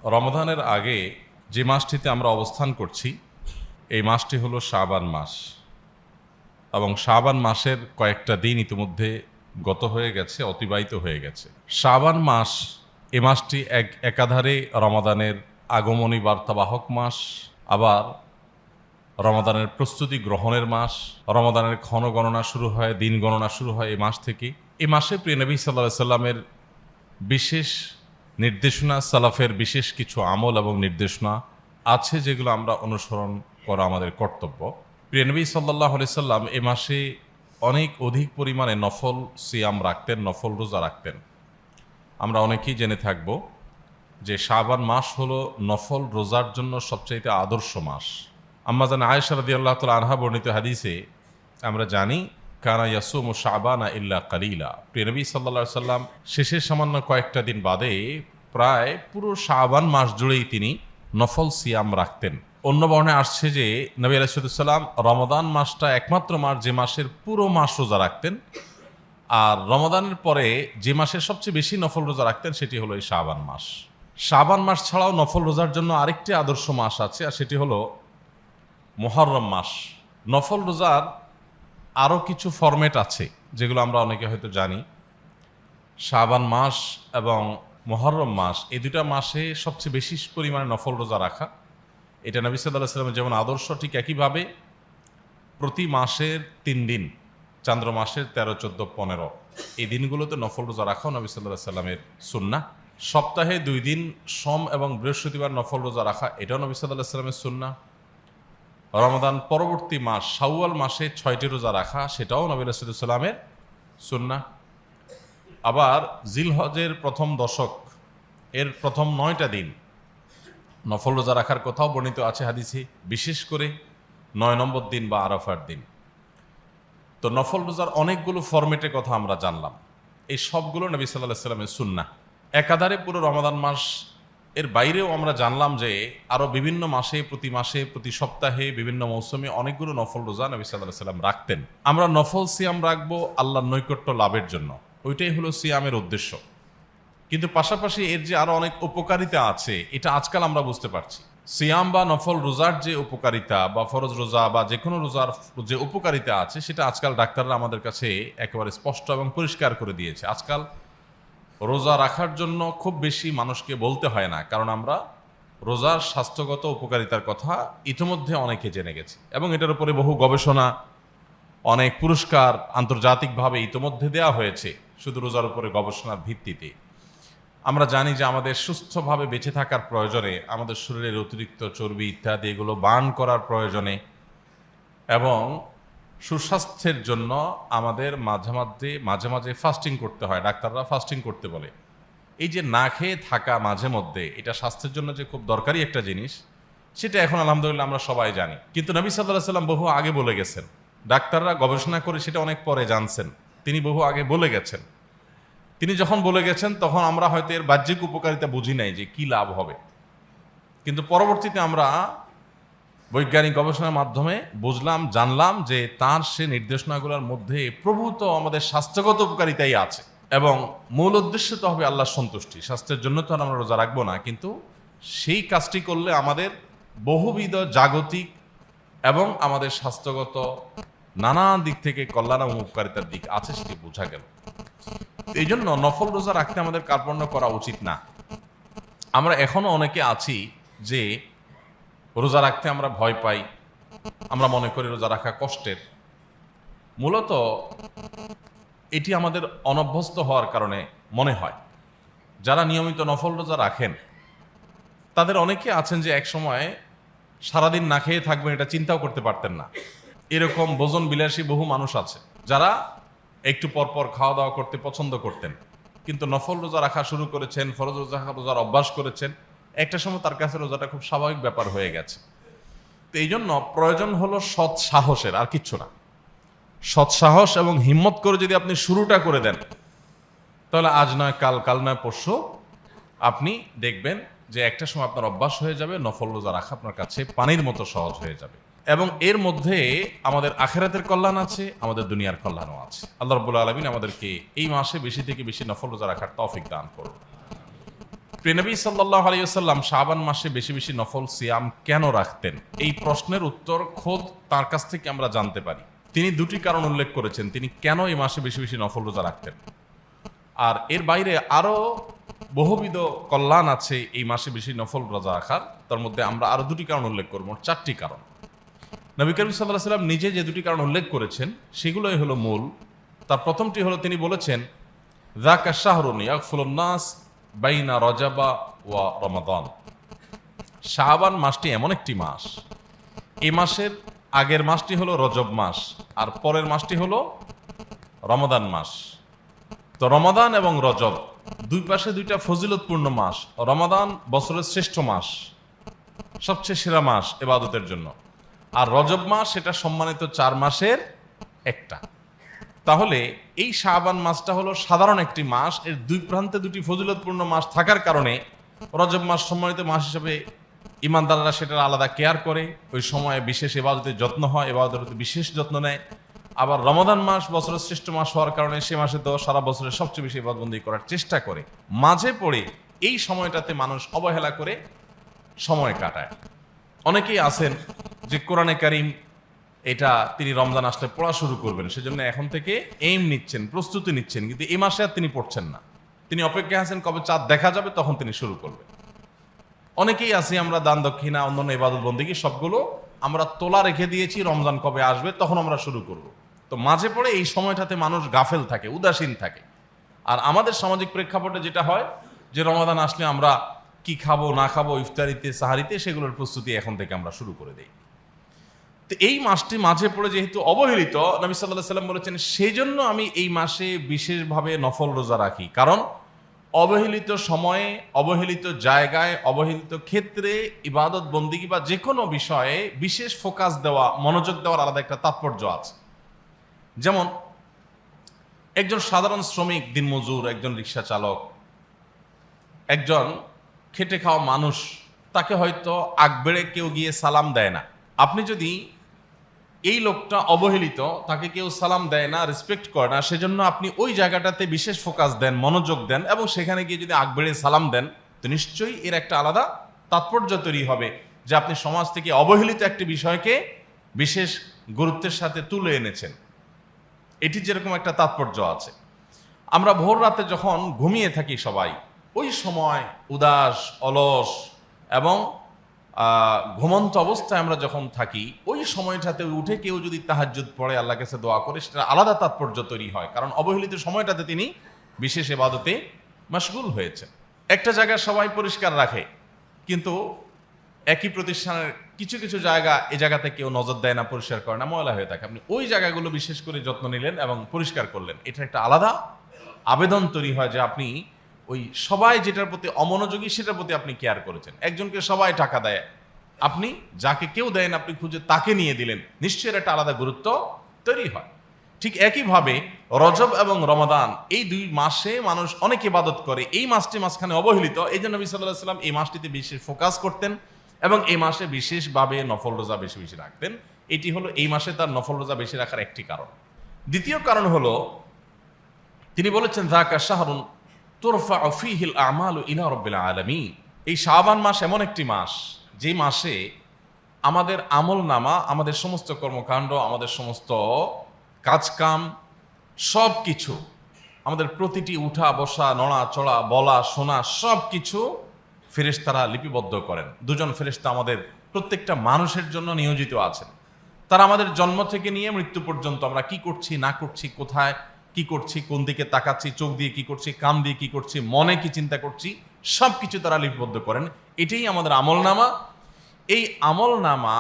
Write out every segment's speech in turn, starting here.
রমজানের আগে যে মাসটিতে আমরা অবস্থান করছি এই মাসটি হলো শাবান মাস এবং শাবান মাসের কয়েকটা দিন ইতিমধ্যে গত হয়ে গেছে, অতিবাহিত হয়ে গেছে। শাবান মাস এ মাসটি একাধারে রমাদানের আগমনী বার্তাবাহক মাস, আবার রমাদানের প্রস্তুতি গ্রহণের মাস। রমাদানের ক্ষণ গণনা শুরু হয়, দিন গণনা শুরু হয় এই মাস থেকে। এই মাসে প্রিয় নবী সাল্লাল্লাহু আলাইহি সাল্লামের বিশেষ নির্দেশনা, সালাফের বিশেষ কিছু আমল এবং নির্দেশনা আছে যেগুলো আমরা অনুসরণ করা আমাদের কর্তব্য। প্রিয় নবী সাল্লাল্লাহু আলাইহি সাল্লাম এ মাসে অনেক অধিক পরিমাণে নফল সিয়াম রাখতেন, নফল রোজা রাখতেন। আমরা অনেকেই জেনে থাকব যে শাবান মাস হলো নফল রোজার জন্য সবচাইতে আদর্শ মাস। আম্মা জান আয়েশা রাদিয়াল্লাহু তাআলা আনহা বর্ণিত হাদিসে আমরা জানি, কানা ইয়াসুমু শাবানা ইল্লা কালিলা। প্রিয় নবী সাল্লাল্লাহু আলাইহি সাল্লাম শেষের সামান্য কয়েকটা দিন বাদে প্রায় পুরো শাবান মাস জুড়েই তিনি নফল সিয়াম রাখতেন। অন্য বর্ণে আসছে যে নবী আলাইহিস সালাম রমাদান মাসটা একমাত্র মাস যে মাসের পুরো মাস রোজা রাখতেন, আর রমাদানের পরে যে মাসের সবচেয়ে বেশি নফল রোজা রাখতেন সেটি হলো এই শাবান মাস। শাবান মাস ছাড়াও নফল রোজার জন্য আরেকটি আদর্শ মাস আছে, আর সেটি হলো মুহররম মাস। নফল রোজার আরও কিছু ফরম্যাট আছে যেগুলো আমরা অনেকে হয়তো জানি। শাবান মাস এবং মুহররম মাস এই দুটা মাসে সবচেয়ে বেশি পরিমাণে নফল রোজা রাখা, এটা নবী সাল্লাল্লাহু আলাইহি ওয়াসাল্লামের যেমন আদর্শ, ঠিক একইভাবে প্রতি মাসের 3 দিন, চান্দ্র মাসের 13, 14, 15 এই দিনগুলোতে নফল রোজা রাখাও নবী সাল্লাল্লাহু আলাইহি ওয়াসাল্লামের সুন্নাহ। সপ্তাহে 2 দিন সোম এবং বৃহস্পতিবার নফল রোজা রাখা, এটাও নবী সাল্লাল্লাহু আলাইহি ওয়াসাল্লামের সুন্নাহ। রমাদান পরবর্তী মাস শাওয়াল মাসে 6টি রোজা রাখা, সেটাও নবী সাল্লাল্লাহু আলাইহি ওয়াসাল্লামের সুন্নাহ। আবার জিলহজের প্রথম দশক এর প্রথম 9টা দিন নফল রোজা রাখার কথাও বর্ণিত আছে হাদিসে, বিশেষ করে 9 নম্বর দিন বা আরাফার দিন। তো নফল রোজার অনেকগুলো ফরম্যাটের কথা আমরা জানলাম, এই সবগুলো নবী সাল্লাল্লাহু আলাইহি ওয়াসাল্লামের সুন্নাহ। একাধারে পুরো রমাদান মাস এর বাইরেও আমরা জানলাম যে আরও বিভিন্ন মাসে, প্রতি সপ্তাহে, বিভিন্ন মৌসুমে অনেকগুলো নফল রোজা নবী সাল্লাল্লাহু আলাইহি ওয়াসাল্লাম রাখতেন। আমরা নফল সিয়াম রাখবো আল্লাহর নৈকট্য লাভের জন্য, ওইটাই হলো সিয়ামের উদ্দেশ্য। কিন্তু পাশাপাশি এর যে আরো অনেক উপকারিতা আছে এটা আজকাল আমরা বুঝতে পারছি। সিয়াম বা নফল রোজার যে উপকারিতা বা ফরজ রোজা বা যে কোনো রোজার যে উপকারিতা আছে সেটা আজকাল ডাক্তাররা আমাদের কাছে একেবারে স্পষ্ট এবং পরিষ্কার করে দিয়েছে। আজকাল রোজা রাখার জন্য খুব বেশি মানুষকে বলতে হয় না, কারণ আমরা রোজার স্বাস্থ্যগত উপকারিতার কথা ইতিমধ্যে অনেকে জেনে গেছি এবং এটার উপরে বহু গবেষণা, অনেক পুরস্কার আন্তর্জাতিকভাবে ইতিমধ্যে দেওয়া হয়েছে শুধু রোজার উপরে গবেষণার ভিত্তিতে। আমরা জানি যে আমাদের সুস্থভাবে বেঁচে থাকার প্রয়োজনে, আমাদের শরীরের অতিরিক্ত চর্বি ইত্যাদি এগুলো বার্ন করার প্রয়োজনে এবং সুস্বাস্থ্যের জন্য আমাদের মাঝে মাঝে ফাস্টিং করতে হয়। ডাক্তাররা ফাস্টিং করতে বলে। এই যে না খেয়ে থাকা মাঝে মধ্যে, এটা স্বাস্থ্যের জন্য যে খুব দরকারি একটা জিনিস, সেটা এখন আলহামদুলিল্লাহ আমরা সবাই জানি। কিন্তু নবী সাল্লাল্লাহু আলাইহি ওয়াসাল্লাম বহু আগে বলে গেছেন, ডাক্তাররা গবেষণা করে সেটা অনেক পরে জানছেন, তিনি বহু আগে বলে গেছেন। তিনি যখন বলে গেছেন তখন আমরা হয়তো এর বাহ্যিক উপকারিতা বুঝি নাই যে কি লাভ হবে, কিন্তু পরবর্তীতে আমরা বৈজ্ঞানিক গবেষণার মাধ্যমে বুঝলাম, জানলাম যে তার সে নির্দেশনাগুলোর মধ্যে প্রভূত আমাদের স্বাস্থ্যগত উপকারিতাই আছে এবং মূল উদ্দেশ্য তো হবে আল্লাহর সন্তুষ্টি। স্বাস্থ্যের জন্য তো আর আমরা রোজা রাখবো না, কিন্তু সেই কাজটি করলে আমাদের বহুবিধ জাগতিক এবং আমাদের স্বাস্থ্যগত নানান দিক থেকে কল্যাণ এবং উপকারিতার দিক আছে, সেটি বোঝা গেল। এই জন্য নফল রোজা রাখতে আমাদের কার্পণ্য করা উচিত না। আমরা এখনো অনেকে আছি যে রোজা রাখতে আমরা ভয় পাই, আমরা মনে করি রোজা রাখা কষ্টের। মূলত এটি আমাদের অনভ্যস্ত হওয়ার কারণে মনে হয়। যারা নিয়মিত নফল রোজা রাখেন তাদের অনেকে আছেন যে এক সময় সারাদিন না খেয়ে থাকবেন এটা চিন্তাও করতে পারতেন না। এরকম ভোজন বিলাসী বহু মানুষ আছে যারা একটু পরপর খাওয়া দাওয়া করতে পছন্দ করতেন, কিন্তু নফল রোজা রাখা শুরু করেছেন, ফরজ রোজার অভ্যাস করেছেন, একটা সময় তার কাছে রোজাটা খুব স্বাভাবিক ব্যাপার হয়ে গেছে। তো এই জন্য প্রয়োজন হলো সৎ সাহসের, আর কিচ্ছু না। সৎ সাহস এবং হিম্মত করে যদি আপনি শুরুটা করে দেন, তাহলে আজ নয় কাল, কাল নয় পরশু আপনি দেখবেন যে একটা সময় আপনার অভ্যাস হয়ে যাবে, নফল রোজা রাখা আপনার কাছে পানির মতো সহজ হয়ে যাবে। এবং এর মধ্যে আমাদের আখিরাতের কল্যাণ আছে, আমাদের দুনিয়ার কল্যাণও আছে। আল্লাহ রাব্বুল আলামিন আমাদেরকে এই মাসে বেশি থেকে বেশি নফল রোজা রাখার তৌফিক দান করুন। প্রিয়নবী সাল্লাল্লাহু আলাইহি ওয়াসাল্লাম শাবান মাসে বেশি বেশি নফল সিয়াম কেন রাখতেন? এই প্রশ্নের উত্তর খোদ তার কাছ থেকে আমরা জানতে পারি। তিনি দুটি কারণ উল্লেখ করেছেন তিনি কেন এই মাসে বেশি বেশি নফল রোজা রাখতেন। আর এর বাইরে আরও বহুবিধ কল্যাণ আছে এই মাসে বেশি নফল রোজা রাখার। তার মধ্যে আমরা আরও দুটি কারণ উল্লেখ করব, চারটি কারণ। নবী করিম সাল্লাল্লাহু আলাইহি ওয়াসাল্লাম নিজে যে দুটি কারণ উল্লেখ করেছেন সেগুলোই হলো মূল। তার প্রথমটি হলো তিনি বলেছেন, যাকা শাহরুন ইয়াগফুলুন নাস বাইনা রজাবা ওয়া রমাদান। শাবান মাসটি এমন একটি মাস, এই মাসের আগের মাসটি হলো রজব মাস আর পরের মাসটি হলো রমাদান মাস। তো রমাদান এবং রজব দুই পাশে দুইটা ফজিলতপূর্ণ মাস। রমাদান বছরের শ্রেষ্ঠ মাস, সবচেয়ে সেরা মাস ইবাদতের জন্য, আর রজব মাস সেটা সম্মানিত 4 মাসের একটা। তাহলে এই শাবান মাসটা হলো সাধারণ একটি মাস, এর দুই প্রান্তে দুটি ফজিলতপূর্ণ মাস থাকার কারণে রজব মাস সম্মানিত মাস হিসেবে ইমানদাররা সেটার আলাদা কেয়ার করে, ওই সময়ে বিশেষ ইবাদতের যত্ন হয়, ইবাদতের বিশেষ যত্ন নেয়। আবার রমাদান মাস বছরের শ্রেষ্ঠ মাস হওয়ার কারণে সে মাসে তো সারা বছরের সবচেয়ে বেশি ইবাদতবন্দি করার চেষ্টা করে। মাঝে পড়ে এই সময়টাতে মানুষ অবহেলা করে সময় কাটায়। অনেকেই আছেন যে কোরআনে কারিম এটা তিনি রমজান আসলে পড়া শুরু করবেন, সেজন্য এখন থেকে এইম নিচ্ছেন, প্রস্তুতি নিচ্ছেন, কিন্তু এই মাসে আর তিনি পড়ছেন না। তিনি অপেক্ষায় আছেন কবে চাঁদ দেখা যাবে তখন তিনি শুরু করবেন। অনেকেই আছি আমরা দান দক্ষিণা অন্যান্য ইবাদত বন্দেগী সবগুলো আমরা তোলা রেখে দিয়েছি, রমজান কবে আসবে তখন আমরা শুরু করব। তো মাঝে পড়ে এই সময়টাতে মানুষ গাফেল থাকে, উদাসীন থাকে। আর আমাদের সামাজিক প্রেক্ষাপটে যেটা হয় যে রমাদান আসলে আমরা কি খাবো না খাবো, ইফতারিতে সাহারিতে সেগুলোর প্রস্তুতি এখন থেকে আমরা শুরু করে দেই। তো এই মাসটি মাঝে পড়ে যেহেতু অবহেলিত, নবী সাল্লাল্লাহু আলাইহি ওয়াসাল্লাম বলেছেন সেজন্য আমি এই মাসে বিশেষভাবে নফল রোজা রাখি। কারণ অবহেলিত সময়ে, অবহেলিত জায়গায়, অবহেলিত ক্ষেত্রে ইবাদত বন্দিগি বা যে কোনো বিষয়ে বিশেষ ফোকাস দেওয়া, মনোযোগ দেওয়ার আলাদা একটা তাৎপর্য আছে। যেমন একজন সাধারণ শ্রমিক, দিনমজুর, একজন রিক্সা চালক, একজন খেটে খাওয়া মানুষ, তাকে হয়তো আগ বেড়ে কেউ গিয়ে সালাম দেয় না। আপনি যদি এই লোকটা অবহেলিত, তাকে কেউ সালাম দেয় না, রেসপেক্ট করে না, সেজন্য আপনি ওই জায়গাটাতে বিশেষ ফোকাস দেন, মনোযোগ দেন এবং সেখানে গিয়ে যদি আগ বেড়ে সালাম দেন, তো নিশ্চয়ই এর একটা আলাদা তাৎপর্য তৈরি হবে যে আপনি সমাজ থেকে অবহেলিত একটি বিষয়কে বিশেষ গুরুত্বের সাথে তুলে এনেছেন। এটি যেরকম একটা তাৎপর্য আছে। আমরা ভোর রাতে যখন ঘুমিয়ে থাকি সবাই, ওই সময় উদাস, অলস এবং ঘুমন্ত অবস্থায় আমরা যখন থাকি, ওই সময়টাতে উঠে কেউ যদি তাহাজ্জুদ পড়ে, আল্লাহর কাছে দোয়া করে, সেটা আলাদা তাৎপর্য তৈরি হয়। কারণ অবহেলিত সময়টাতে তিনি বিশেষ ইবাদতে মাশগুল হয়েছে। একটা জায়গা সবাই পরিষ্কার রাখে, কিন্তু একই প্রতিষ্ঠানের কিছু কিছু জায়গা, এই জায়গাতে কেউ নজর দেয় না, পরিষ্কার করে না, ময়লা হয়ে থাকে। আপনি ওই জায়গাগুলো বিশেষ করে যত্ন নিলেন এবং পরিষ্কার করলেন, এটা একটা আলাদা আবেদন তৈরি হয় যে আপনি ওই সবাই যেটার প্রতি অমনোযোগী সেটার প্রতি আপনি কেয়ার করেছেন। একজনকে সবাই টাকা দেয়, আপনি যাকে কেউ দেন আপনি খুঁজে তাকে নিয়ে দিলেন, নিশ্চয়ই একটা আলাদা গুরুত্ব তৈরি হয়। ঠিক একইভাবে রজব এবং রমাদান এই দুই মাসে মানুষ অনেক ইবাদত করে, এই মাসটি মাঝখানে অবহেলিত। এই জন্য নবী সাল্লাল্লাহু আলাইহি ওয়াসাল্লাম এই মাসটিতে বিশেষ ফোকাস করতেন এবং এই মাসে বিশেষভাবে নফল রোজা বেশি বেশি রাখতেন। এটি হলো এই মাসে তার নফল রোজা বেশি রাখার একটি কারণ। দ্বিতীয় কারণ হলো তিনি বলেছেন, যাকা শাহরুন তুরফাউ ফীহিল আমালু ইলা রাব্বিল আলামিন। এই শাবান মাস এমন একটি মাস যে মাসে আমাদের আমল নামা, আমাদের সমস্ত কর্মকাণ্ড, আমাদের সমস্ত কাজকাম, সব কিছু, আমাদের প্রতিটি উঠা বসা, নড়া চড়া, বলা শোনা, সব কিছু ফেরেশতারা লিপিবদ্ধ করেন। দুজন ফেরেশতা আমাদের প্রত্যেকটা মানুষের জন্য নিয়োজিত আছেন। তারা আমাদের জন্ম থেকে নিয়ে মৃত্যু পর্যন্ত আমরা কি করছি না করছি, কোথায় কি করছি, কোন দিকে তাকাচ্ছি, চোখ দিয়ে কি করছি, কান দিয়ে কি করছি, মনে কি চিন্তা করছি, সব কিছু তারা লিপিবদ্ধ করেন। এটাই আমাদের আমলনামা। এই আমলনামা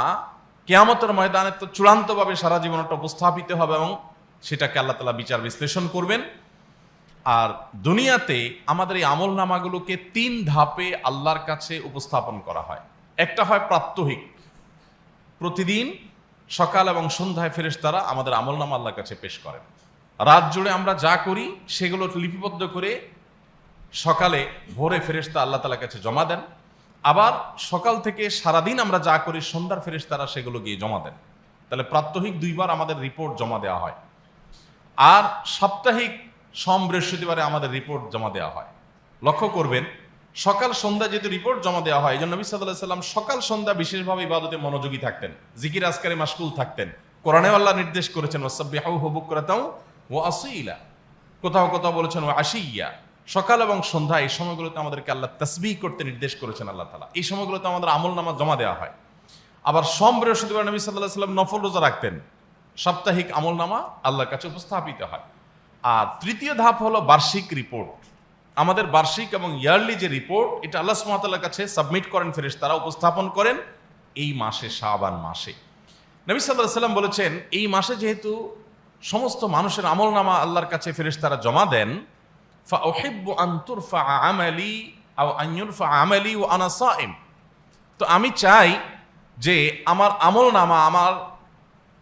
কিয়ামতের ময়দানে তো চূড়ান্তভাবে সারা জীবনটা উপস্থাপিত হবে এবং সেটাকে আল্লাহ তাআলা বিচার বিশ্লেষণ করবেন। আর দুনিয়াতে আমাদের এই আমলনামাগুলোকে 3 ধাপে আল্লাহর কাছে উপস্থাপন করা হয়। একটা হয় প্রাত্যহিক, প্রতিদিন সকাল এবং সন্ধ্যায় ফেরেশতারা আমাদের আমলনামা আল্লাহর কাছে পেশ করেন। রাত জুড়ে আমরা যা করি সেগুলো লিপিবদ্ধ করে সকালে ভোরে ফেরেশতা আল্লাহ তাআলার কাছে জমা দেন। আবার সকাল থেকে সারাদিন আমরা যা করি সন্ধ্যার ফেরেশতারা সেগুলো গিয়ে জমা দেন। তাহলে প্রাত্যহিক 2 বার আমাদের রিপোর্ট জমা দেওয়া হয়, আর সাপ্তাহিক সোম বৃহস্পতিবারে আমাদের রিপোর্ট জমা দেওয়া হয়। লক্ষ্য করবেন সকাল সন্ধ্যা যেহেতু রিপোর্ট জমা দেওয়া হয়, এই জন্য নবী সাল্লাল্লাহু আলাইহি সাল্লাম সকাল সন্ধ্যা বিশেষভাবে ইবাদতে মনোযোগী থাকতেন, জিকির আজকারে মাশগুল থাকতেন। কোরআনে আল্লাহ নির্দেশ করেছেন ওয়াসাব্বিহুহু বুকরাতাও ওয়া আসীলা, কোথাও কোথাও বলেছেন ওয়া আশিয়া। সকাল এবং সন্ধ্যা এই সময়গুলোতে আমাদেরকে আল্লাহ তাসবিহ করতে নির্দেশ করেছেন আল্লাহ তাআলা। এই সময়গুলোতে আমাদের আমলনামা জমা দেওয়া হয়। আবার সোম বৃহস্পতিবার নবী সাল্লাল্লাহু আলাইহি সাল্লাম নফল রোজা রাখতেন, সাপ্তাহিক আমলনামা আল্লাহর কাছে উপস্থাপিত হয়। আর তৃতীয় ধাপ হলো বার্ষিক রিপোর্ট। আমাদের বার্ষিক এবং ইয়ারলি যে রিপোর্ট, এটা আল্লাহ সুবহানাহু ওয়া তাআলার কাছে সাবমিট করেন ফেরেশতারা, উপস্থাপন করেন এই মাসে, শাবান মাসে। নবী সাল্লাল্লাহু আলাইহি সাল্লাম বলেছেন এই মাসে যেহেতু সমস্ত মানুষের আমলনামা আল্লাহর কাছে ফেরেশতারা জমা দেন, ফাউহিব্বু আন তুরফা আমালি আও আন ইউরফা আমালি ওয়া আনা সাইম, তো আমি চাই যে আমার আমলনামা, আমার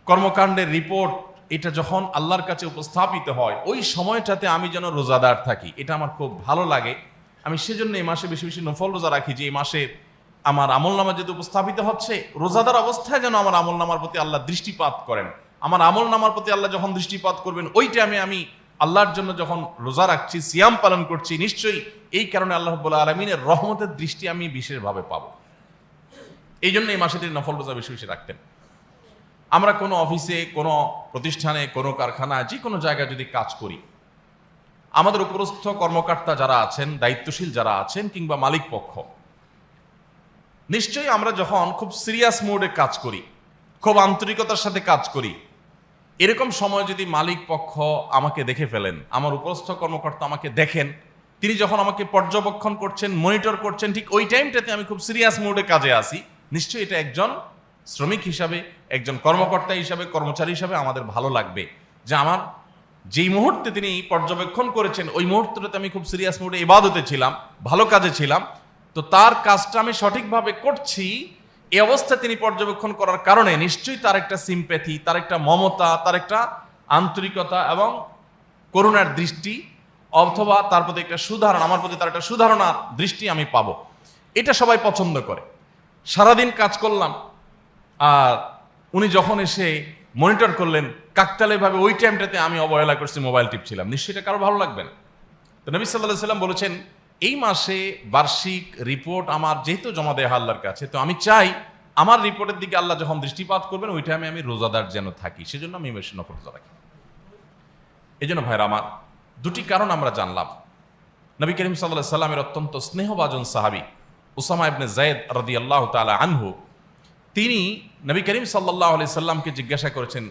কর্মকাণ্ডের রিপোর্ট, এটা যখন আল্লাহর কাছে উপস্থাপিত হয় ওই সময়টাতে আমি যেন রোজাদার থাকি, এটা আমার খুব ভালো লাগে। আমি সেজন্য এই মাসে বেশি বেশি নফল রোজা রাখি, যে এই মাসে আমার আমলনামা যেহেতু উপস্থাপিত হচ্ছে, রোজাদার অবস্থায় যেন আমার আমলনামার প্রতি আল্লাহ দৃষ্টিপাত করেন। আমার আমলনামার প্রতি আল্লাহ যখন দৃষ্টিপাত করবেন, ওই টাইমে আমি আল্লাহর জন্য যখন রোজা রাখছি, সিয়াম পালন করছি, নিশ্চয়ই এই কারণে আল্লাহ রাব্বুল আলামিনের রহমতের দৃষ্টি আমি বিশেষভাবে পাবো। এই জন্য এই মাসে তিনি নফল রোজা বেশি বেশি রাখতেন। আমরা কোনো অফিসে, কোনো প্রতিষ্ঠানে, কোনো কারখানায়, যে কোনো জায়গায় যদি কাজ করি, আমাদের উপরস্থ কর্মকর্তা যারা আছেন, দায়িত্বশীল যারা আছেন, কিংবা মালিক পক্ষ, নিশ্চয়ই আমরা যখন খুব সিরিয়াস মোডে কাজ করি, খুব আন্তরিকতার সাথে কাজ করি, এরকম সময় যদি মালিক পক্ষ আমাকে দেখে ফেলেন, আমার উপরস্থ কর্মকর্তা আমাকে দেখেন, তিনি যখন আমাকে পর্যবেক্ষণ করছেন, মনিটর করছেন, ঠিক ওই টাইমটাতে আমি খুব সিরিয়াস মোডে কাজে আসি, নিশ্চয়ই এটা একজন শ্রমিক হিসাবে, একজন কর্মকর্তা হিসাবে, কর্মচারী হিসাবে আমাদের ভালো লাগবে যে আমার যেই মুহূর্তে তিনি পর্যবেক্ষণ করেছেন, ওই মুহূর্তটাতে আমি খুব সিরিয়াস মোডে ইবাদতে ছিলাম, ভালো কাজে ছিলাম, তো তার কাজটা আমি সঠিকভাবে করছি, এই অবস্থায় তিনি পর্যবেক্ষণ করার কারণে নিশ্চয়ই তার একটা সিম্প্যাথি, তার একটা মমতা, তার একটা আন্তরিকতা এবং করুণার দৃষ্টি, অথবা তার প্রতি একটা সুধারণা, আমার প্রতি তার একটা সুধারণার দৃষ্টি আমি পাবো। এটা সবাই পছন্দ করে। সারাদিন কাজ করলাম, আর উনি যখন এসে মনিটর করলেন, কাকতালীয়ভাবে ওই টাইমটাতে আমি অবহেলা করছি, মোবাইল টিপছিলাম, নিশ্চয়ই এটা কারো ভালো লাগবে না। তো নবী সাল্লাল্লাহু আলাইহি সাল্লাম বলেছেন এই মাসে বার্ষিক রিপোর্ট আমার যেহেতু জমা দেওয়া আল্লাহর কাছে, তো আমি চাই আমার রিপোর্টের দিকে আল্লাহ যখন দৃষ্টিপাত করবেন, ওই টাইমে আমি রোজাদার যেন থাকি, সেজন্য আমি বেশি নফল রোজা রাখি। এই জন্য ভাইরা আমার, দুটি কারণ আমরা জানলাম। নবী করিম সাল্লাল্লাহু আলাইহি সাল্লামের অত্যন্ত স্নেহভাজন সাহাবী উসামা ইবনে যায়েদ রাদিয়াল্লাহু তাআলা আনহু, তিনি নবী করিম সাল্লাল্লাহু আলাইহি সাল্লামকে জিজ্ঞাসা করেছেন,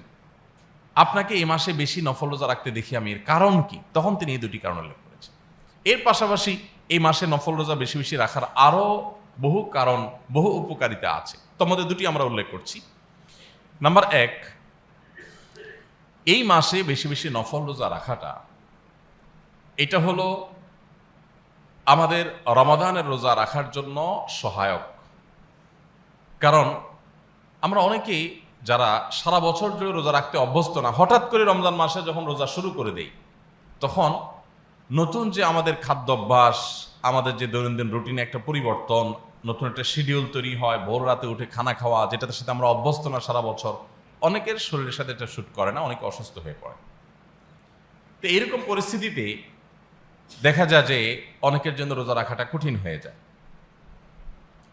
আপনাকে এই মাসে বেশি নফল রোজা রাখতে দেখি আমি, এর কারণ কি? তখন তিনি এই দুটি কারণ উল্লেখ করেছেন। এর পাশাপাশি এই মাসে নফল রোজা বেশি বেশি রাখার আরো বহু কারণ, বহু উপকারিতা আছে, তার মধ্যে দুটি আমরা উল্লেখ করছি। নাম্বার 1, এই মাসে বেশি বেশি নফল রোজা রাখাটা, এটা হলো আমাদের রমাদানের রোজা রাখার জন্য সহায়ক। কারণ আমরা অনেকেই যারা সারা বছর ধরে রোজা রাখতে অভ্যস্ত না, হঠাৎ করে রমজান মাসে যখন রোজা শুরু করে দেই, তখন নতুন যে আমাদের খাদ্যাভ্যাস, আমাদের যে দৈনন্দিন রুটিনে একটা পরিবর্তন, নতুন একটা শিডিউল তৈরি হয়, ভোর রাতে উঠে খানা খাওয়া, যেটাতে সাথে আমরা অভ্যস্ত না সারা বছর, অনেকের শরীরের সাথে এটা শুট করে না, অনেকে অসুস্থ হয়ে পড়ে। তো এরকম পরিস্থিতিতে দেখা যায় যে অনেকের জন্য রোজা রাখাটা কঠিন হয়ে যায়।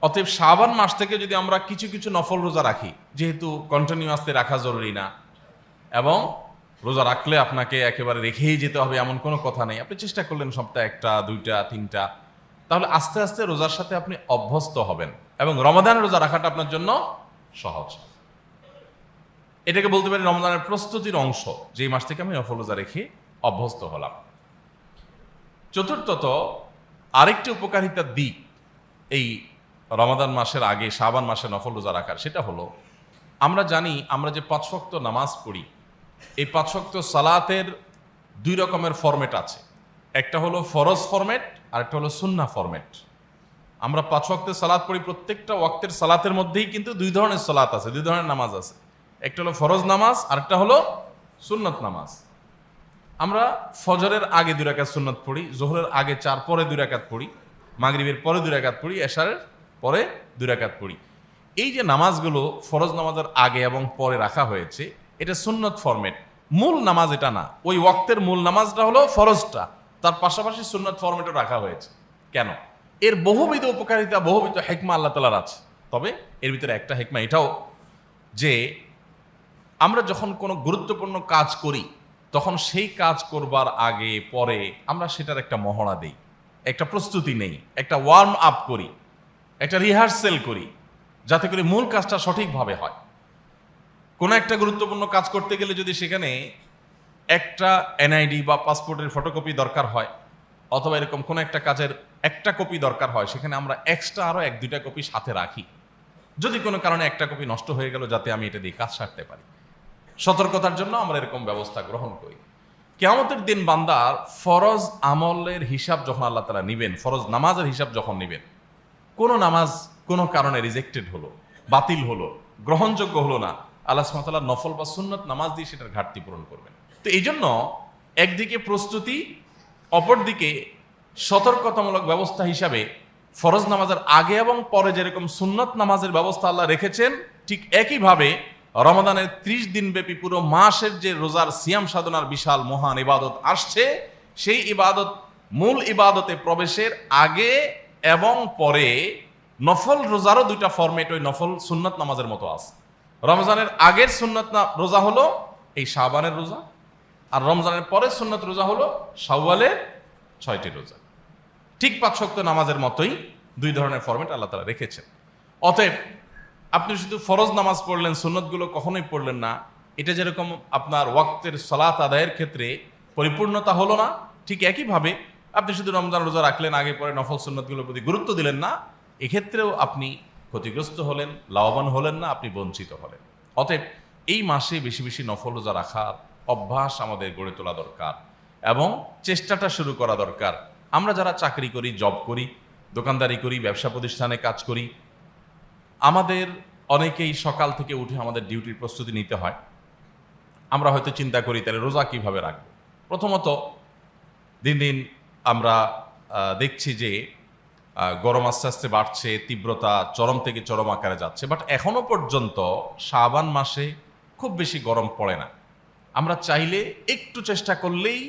অতএব শাবান মাস থেকে যদি আমরা কিছু কিছু নফল রোজা রাখি, যেহেতু কন্টিনিউয়াসলি রাখা জরুরি না, এবং রোজা রাখলে আপনাকে একেবারে রেখেই যেতে হবে এমন কোনো কথা নেই, আপনি চেষ্টা করলেন সপ্তাহে 1টা, 2টা, 3টা, তাহলে আস্তে আস্তে রোজার সাথে আপনি অভ্যস্ত হবেন এবং রমাদানের রোজা রাখাটা আপনার জন্য সহজ। এটাকে বলতে পারি রমজানের প্রস্তুতির অংশ, যেই মাস থেকে আমি নফল রোজা রেখে অভ্যস্ত হলাম। চতুর্থত, আরেকটি উপকারিতার দিক এই রমাদান মাসের আগে শাবান মাসে নফল রোজা রাখার, সেটা হলো আমরা জানি আমরা যে 5 ওয়াক্ত নামাজ পড়ি, এই 5 ওয়াক্ত সালাতের 2 রকমের ফরম্যাট আছে। একটা হলো ফরজ ফরম্যাট, আর একটা হলো সুন্নাহ ফরম্যাট। আমরা 5 ওয়াক্তের সালাত পড়ি, প্রত্যেকটা ওয়াক্তের সালাতের মধ্যেই কিন্তু 2 ধরনের সালাত আছে, 2 ধরনের নামাজ আছে। একটা হলো ফরজ নামাজ, আর একটা হলো সুন্নত নামাজ। আমরা ফজরের আগে 2 রাকাত সুন্নত পড়ি, জোহরের আগে 4, পরে 2 রাকাত পড়ি, মাগরিবের পরে 2 রাকাত পড়ি, এশারের পরে 2 রাকাত পড়ি। এই যে নামাজগুলো ফরজ নামাজের আগে এবং পরে রাখা হয়েছে, এটা সুন্নত ফরম্যাট, মূল নামাজ এটা না। ওই ওয়াক্তের মূল নামাজটা হলো ফরজটা, তার পাশাপাশি সুন্নত ফরম্যাটও রাখা হয়েছে। কেন? এর বহুবিধ উপকারিতা, বহুবিধ হেকমা আল্লাহ তাআলার আছে। তবে এর ভিতরে একটা হেকমা এটাও যে আমরা যখন কোনো গুরুত্বপূর্ণ কাজ করি তখন সেই কাজ করবার আগে পরে আমরা সেটার একটা মহড়া দেই, একটা প্রস্তুতি নেই, একটা ওয়ার্ম আপ করি, একটা রিহার্সেল করি, যাতে করে মূল কাজটা সঠিকভাবে হয়। কোনো একটা গুরুত্বপূর্ণ কাজ করতে গেলে যদি সেখানে একটা এনআইডি বা পাসপোর্টের ফটোকপি দরকার হয়, অথবা এরকম কোনো একটা কাজের একটা কপি দরকার হয়, সেখানে আমরা এক্সট্রা আরও 1-2টা কপি সাথে রাখি, যদি কোনো কারণে একটা কপি নষ্ট হয়ে গেল যাতে আমি এটা দিয়ে কাজ সারতে পারি। সতর্কতার জন্য আমরা এরকম ব্যবস্থা গ্রহণ করি। কিয়ামতের দিন বান্দার ফরজ আমলের হিসাব যখন আল্লাহ তাআলা নিবেন, ফরজ নামাজের হিসাব যখন নিবেন, কোনো নামাজ কোনো কারণে রিজেক্টেড হলো, বাতিল হলো, গ্রহণযোগ্য হলো না, আল্লাহ সুবহানাহু ওয়া তাআলা নফল বা সুন্নত নামাজ দিয়ে সেটার ঘাটতি পূরণ করবেন। তো এই জন্য একদিকে প্রস্তুতি, অপরদিকে সতর্কতামূলক ব্যবস্থা হিসাবে ফরজ নামাজের আগে এবং পরে যেরকম সুন্নত নামাজের ব্যবস্থা আল্লাহ রেখেছেন, ঠিক একইভাবে রমাদানের 30 দিন ব্যাপী পুরো মাসের যে রোজার সিয়াম সাধনার বিশাল মহান ইবাদত আসছে, সেই ইবাদত মূল ইবাদতে প্রবেশের আগে এবং পরে নফল রোজারও 2টা ফরম্যাট ওই নফল সুন্নত নামাজের মতো আছে। রমজানের আগের সুন্নত রোজা হলো এই শাবানের রোজা, আর রমজানের পরের সুন্নত রোজা হলো শাওয়ালের 6টি রোজা। ঠিক 5 ওয়াক্ত নামাজের মতোই 2 ধরনের ফরম্যাট আল্লাহ তাআলা রেখেছেন। অতএব আপনি শুধু ফরজ নামাজ পড়লেন, সুন্নতগুলো কখনোই পড়লেন না, এটা যেরকম আপনার ওয়াক্তের সালাত আদায়ের ক্ষেত্রে পরিপূর্ণতা হলো না, ঠিক একইভাবে আপনি শুধু রমজান রোজা রাখলেন, আগে পরে নফল সুন্নতগুলোর প্রতি গুরুত্ব দিলেন না, এক্ষেত্রেও আপনি ক্ষতিগ্রস্ত হলেন, লাভবান হলেন না, আপনি বঞ্চিত হলেন। অতএব এই মাসে বেশি বেশি নফল রোজা রাখার অভ্যাস আমাদের গড়ে তোলা দরকার এবং চেষ্টাটা শুরু করা দরকার। আমরা যারা চাকরি করি, জব করি, দোকানদারি করি, ব্যবসা প্রতিষ্ঠানে কাজ করি, আমাদের অনেকেই সকাল থেকে উঠে আমাদের ডিউটির প্রস্তুতি নিতে হয়। আমরা হয়তো চিন্তা করি তাহলে রোজা কিভাবে রাখবো। প্রথমত দিন দিন আমরা দেখছি যে গরম আস্তে আস্তে বাড়ছে, তীব্রতা চরম থেকে চরম আকারে যাচ্ছে, বাট এখনো পর্যন্ত শাবান মাসে খুব বেশি গরম পড়ে না। আমরা চাইলে একটু চেষ্টা করলেই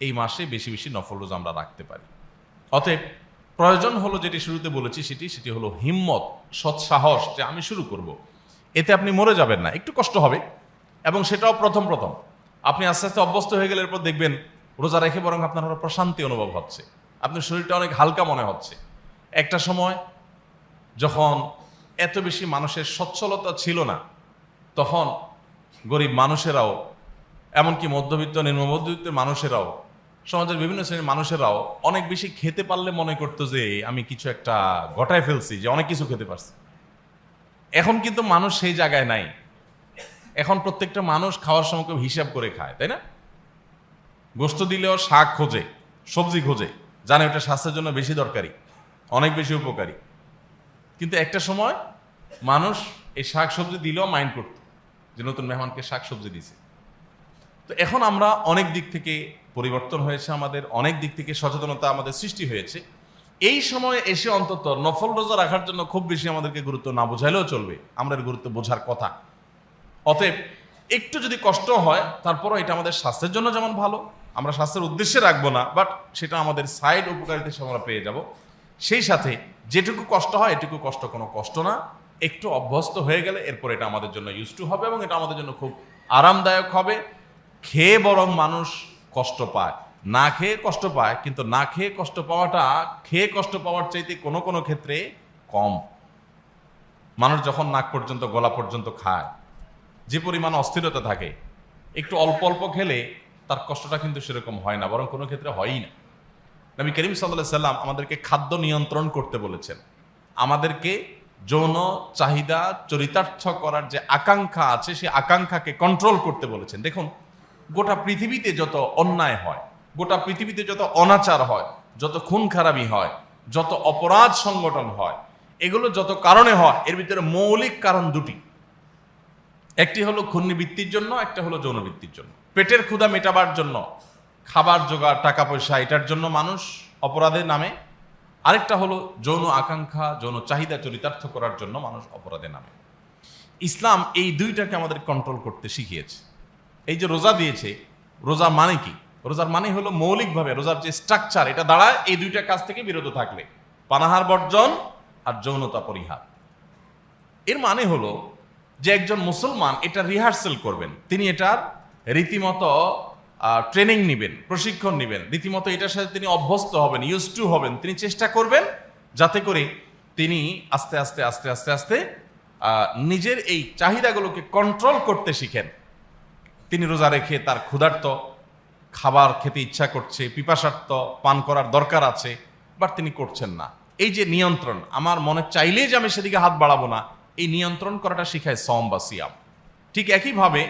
এই মাসে বেশি বেশি নফল রোজা আমরা রাখতে পারি। অতএব প্রয়োজন হলো, যেটি শুরুতে বলেছি সেটি হলো হিম্মত, সৎসাহস, যে আমি শুরু করব। এতে আপনি মরে যাবেন না, একটু কষ্ট হবে এবং সেটাও প্রথম প্রথম। আপনি আস্তে আস্তে অভ্যস্ত হয়ে গেলে এরপর দেখবেন রোজা রেখে বরং আপনার আরো প্রশান্তি অনুভব হচ্ছে, আপনার শরীরটা অনেক হালকা মনে হচ্ছে। একটা সময় যখন এত বেশি মানুষের সচ্ছলতা ছিল না, তখন গরিব মানুষেরাও, এমনকি মধ্যবিত্ত নিম্নমধ্যবিত্তের মানুষেরাও, সমাজের বিভিন্ন শ্রেণীর মানুষেরাও অনেক বেশি খেতে পারলে মনে করতো যে আমি কিছু একটা ঘটায় ফেলছি, যে অনেক কিছু খেতে পারছি। এখন কিন্তু মানুষ সেই জায়গায় নাই। এখন প্রত্যেকটা মানুষ খাওয়ার সময় খুব হিসাব করে খায়, তাই না? গোশত দিলেও শাক খোঁজে, সবজি খোঁজে, জানে ওটা স্বাস্থ্যের জন্য বেশি দরকারি, অনেক বেশি উপকারী। কিন্তু একটা সময় মানুষ এই শাক সবজি দিলেও মাইন্ড করত যে নতুন মেহমানকে শাক সবজি দিছে। তো এখন আমরা অনেক দিক থেকে পরিবর্তন হয়েছে, আমাদের অনেক দিক থেকে সচেতনতা আমাদের সৃষ্টি হয়েছে। এই সময় এসে অন্তত নফল রোজা রাখার জন্য খুব বেশি আমাদেরকে গুরুত্ব না বোঝাইলেও চলবে, আমরা এর গুরুত্ব বোঝার কথা। অতএব একটু যদি কষ্ট হয়, তারপরও এটা আমাদের স্বাস্থ্যের জন্য যেমন ভালো, আমরা স্বাস্থ্যের উদ্দেশ্যে রাখবো না, বাট সেটা আমাদের সাইড উপকারিতা হিসেবে আমরা পেয়ে যাব। সেই সাথে যেটুকু কষ্ট হয় এটুকু কষ্ট কোনো কষ্ট না, একটু অভ্যস্ত হয়ে গেলে এরপর এটা আমাদের জন্য ইউজ টু হবে এবং এটা আমাদের জন্য খুব আরামদায়ক হবে। খেয়ে বরং মানুষ কষ্ট পায়, না খেয়ে কষ্ট পায়, কিন্তু না খেয়ে কষ্ট পাওয়াটা খেয়ে কষ্ট পাওয়ার চাইতে কোনো কোনো ক্ষেত্রে কম। মানুষ যখন নাক পর্যন্ত, গলা পর্যন্ত খায়, যে পরিমাণ অস্থিরতা থাকে, একটু অল্প অল্প খেলে তার কষ্টটা কিন্তু সেরকম হয় না, বরং কোনো ক্ষেত্রে হয়ই না। নবী করিম সাল্লাল্লাহু আলাইহি সাল্লাম আমাদেরকে খাদ্য নিয়ন্ত্রণ করতে বলেছেন, আমাদেরকে যৌন চাহিদা চরিতার্থ করার যে আকাঙ্ক্ষা আছে সেই আকাঙ্ক্ষাকে কন্ট্রোল করতে বলেছেন। দেখুন, গোটা পৃথিবীতে যত অন্যায় হয়, গোটা পৃথিবীতে যত অনাচার হয়, যত খুন খারাপি হয়, যত অপরাধ সংগঠন হয়, এগুলো যত কারণে হয়, এর ভিতরে মৌলিক কারণ দুটি। একটি হলো ক্ষুণ্ণবৃত্তির জন্য, একটা হলো যৌনবৃত্তির জন্য। পেটের ক্ষুধা মেটাবার জন্য, খাবার জোগাড়, টাকা পয়সা, এটার জন্য মানুষ অপরাধের নামে। আরেকটা হলো যৌন আকাঙ্ক্ষা, যৌন চাহিদা চরিতার্থ করার জন্য মানুষ অপরাধের নামে। ইসলাম এই দুইটাকে আমাদের কন্ট্রোল করতে শিখিয়েছে। এই যে রোজা দিয়েছে, রোজা মানে কি? রোজার মানে হলো মৌলিকভাবে রোজার যে স্ট্রাকচার, এটা দাঁড়ায় এই দুইটা কাজ থেকে বিরত থাকলে। পানাহার বর্জন আর যৌনতা পরিহার। এর মানে হলো যে একজন মুসলমান এটা রিহার্সেল করবেন, তিনি এটার রীতিমতো ট্রেনিং নেবেন, প্রশিক্ষণ নেবেন, রীতিমতো এটার সাথে তিনি অভ্যস্ত হবেন, ইউজ টু হবেন। তিনি চেষ্টা করবেন যাতে করে তিনি আস্তে আস্তে আস্তে আস্তে আস্তে নিজের এই চাহিদাগুলোকে কন্ট্রোল করতে শিখেন। তিনি রোজা রেখে তার ক্ষুধার্ত, খাবার খেতে ইচ্ছা করছে, পিপাসার্ত, পান করার দরকার আছে, বাট তিনি করছেন না। এই যে নিয়ন্ত্রণ, আমার মনে চাইলেই যে আমি সেদিকে হাত বাড়াবো না, এই নিয়ন্ত্রণ করাটা শিখায় সওম বা সিয়াম। ঠিক একইভাবে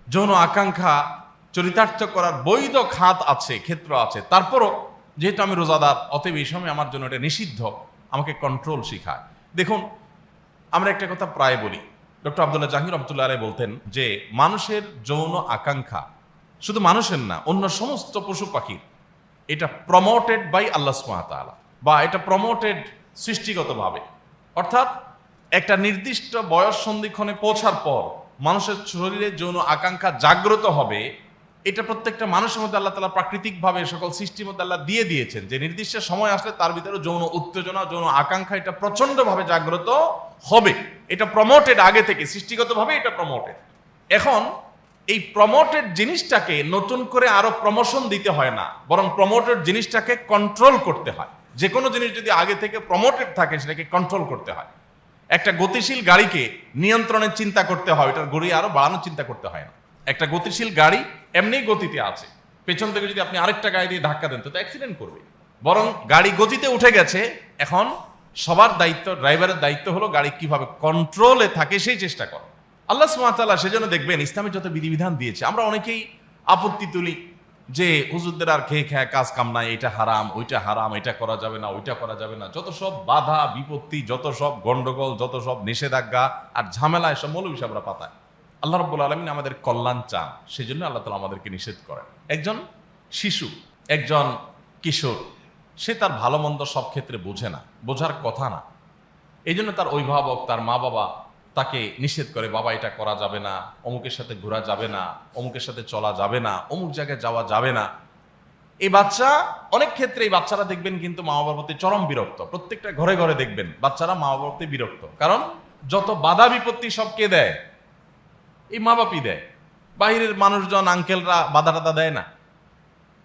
যৌন আকাঙ্ক্ষা চরিতার্থ করার বৈধ খাত আছে, ক্ষেত্র আছে, তারপরও যেহেতু আমি রোজাদার, অতএব এই সময় আমার জন্য এটা নিষিদ্ধ, আমাকে কন্ট্রোল শিখায়। দেখুন, আমরা একটা কথা প্রায় বলি, ডক্টর আব্দুল্লাহ জাহাঙ্গীর রহমতুল্লাহ আলাইহি বলতেন যে মানুষের যৌন আকাঙ্ক্ষা শুধু মানুষের না, অন্য সমস্ত পশু পাখির, এটা প্রমোটেড বাই আল্লাহ সুবহানাহু ওয়া তাআলা, বা এটা প্রমোটেড সৃষ্টিগতভাবে। অর্থাৎ একটা নির্দিষ্ট বয়স সন্ধিক্ষণে পৌঁছার পর মানুষের শরীরে যৌন আকাঙ্ক্ষা জাগ্রত হবে, এটা প্রত্যেকটা মানুষের মধ্যে আল্লাহ তাআলা প্রাকৃতিকভাবে সকল সৃষ্টির মধ্যে আল্লাহ দিয়ে দিয়েছেন যে নির্দিষ্ট সময় আসলে তার ভিতরে যৌন উত্তেজনা, যৌন আকাঙ্ক্ষা এটা প্রচন্ডভাবে জাগ্রত হবে। এটা প্রমোটেড আগে থেকে, সৃষ্টিগতভাবে এটা প্রমোটেড। এখন এই প্রমোটেড জিনিসটাকে নতুন করে আরো প্রমোশন দিতে হয় না, বরং প্রমোটেড জিনিসটাকে কন্ট্রোল করতে হয়। যে কোনো জিনিস যদি আগে থেকে প্রমোটেড থাকে সেটাকে কন্ট্রোল করতে হয়। একটা গতিশীল গাড়িকে নিয়ন্ত্রণের চিন্তা করতে হয়, এটার গড়ি আরো বাড়ানোর চিন্তা করতে হয় না। একটা গতিশীল গাড়ি এমনি গতিতে আছে, পেছন থেকে যদি আপনি আরেকটা গাড়ি দিয়ে ধাক্কা দেন তো অ্যাক্সিডেন্ট করবে। বরং গাড়ি গতিতে উঠে গেছে, এখন সবার দায়িত্ব, ড্রাইভারের দায়িত্ব হলো গাড়ি কিভাবে কন্ট্রোলে থাকে সেই চেষ্টা করো। আল্লাহ সুবহানাহু ওয়া তাআলা সেজন্য দেখবেন ইসলামে যত বিধিবিধান দিয়েছে, আমরা অনেকেই আপত্তি তুলি যে হুজুরদের আর খেয়ে খেয়ে কাজ কাম নাই, এটা হারাম, ওইটা হারাম, এটা করা যাবে না, ওইটা করা যাবে না, যত সব বাধা বিপত্তি, যত সব গন্ডগোল, যত সব নিষেধাজ্ঞা আর ঝামেলা, এসব মৌলবি সাহেবরা পাতায়। আল্লাহ রাব্বুল আলামিন আমাদের কল্যাণ চান, সেজন্য আল্লাহ তাআলা আমাদেরকে নিষেধ করেন। একজন শিশু, একজন কিশোর, সে তার ভালো মন্দ সব ক্ষেত্রে বোঝে না, বোঝার কথা না। এই জন্য তার অভিভাবক, তার মা বাবা তাকে নিষেধ করে, বাবা এটা করা যাবে না, অমুকের সাথে ঘোরা যাবে না, অমুকের সাথে চলা যাবে না, অমুক জায়গায় যাওয়া যাবে না। এই বাচ্চা, অনেক ক্ষেত্রে এই বাচ্চারা দেখবেন কিন্তু মা বাবার প্রতি চরম বিরক্ত। প্রত্যেকটা ঘরে ঘরে দেখবেন বাচ্চারা মা বাবার প্রতি বিরক্ত, কারণ যত বাধা বিপত্তি সব কে দেয়? এই মা বাপই দেয়। বাহিরের মানুষজন, আঙ্কেলরা বাধা টাধা দেয় না,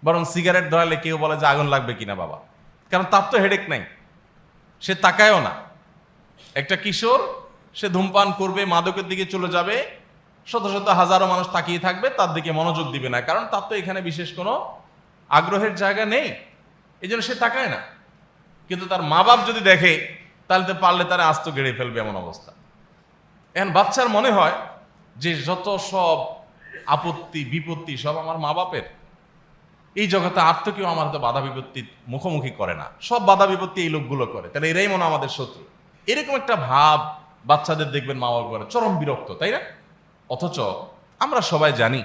বরং সিগারেট ধরালে কেউ বলে যে আগুন লাগবে কিনা বাবা, কারণ তার তো হেডেক নাই, সে তাকায়ও না। একটা কিশোর, সে ধূমপান করবে, মাদকের দিকে চলে যাবে, শত শত হাজারো মানুষ তাকিয়ে থাকবে, তার দিকে মনোযোগ দিবে না, কারণ তার তো এখানে বিশেষ কোনো আগ্রহের জায়গা নেই, এই জন্য সে তাকায় না। কিন্তু তার মা বাপ যদি দেখে, তাহলে তো পারলে তারা আস্ত গেড়ে ফেলবে, এমন অবস্থা। এখন বাচ্চার মনে হয় যে যত সব আপত্তি বিপত্তি সব আমার মা বাপের, এই জগতে আর তো কেউ আমার তো বাধা বিপত্তির মুখোমুখি করে না, সব বাধা বিপত্তি এই লোকগুলো করে, তাহলে এরাই মনে আমাদের শত্রু। এরকম একটা ভাব বাচ্চাদের দেখবেন মা বাবা করে, চরম বিরক্ত, তাই না? অথচ আমরা সবাই জানি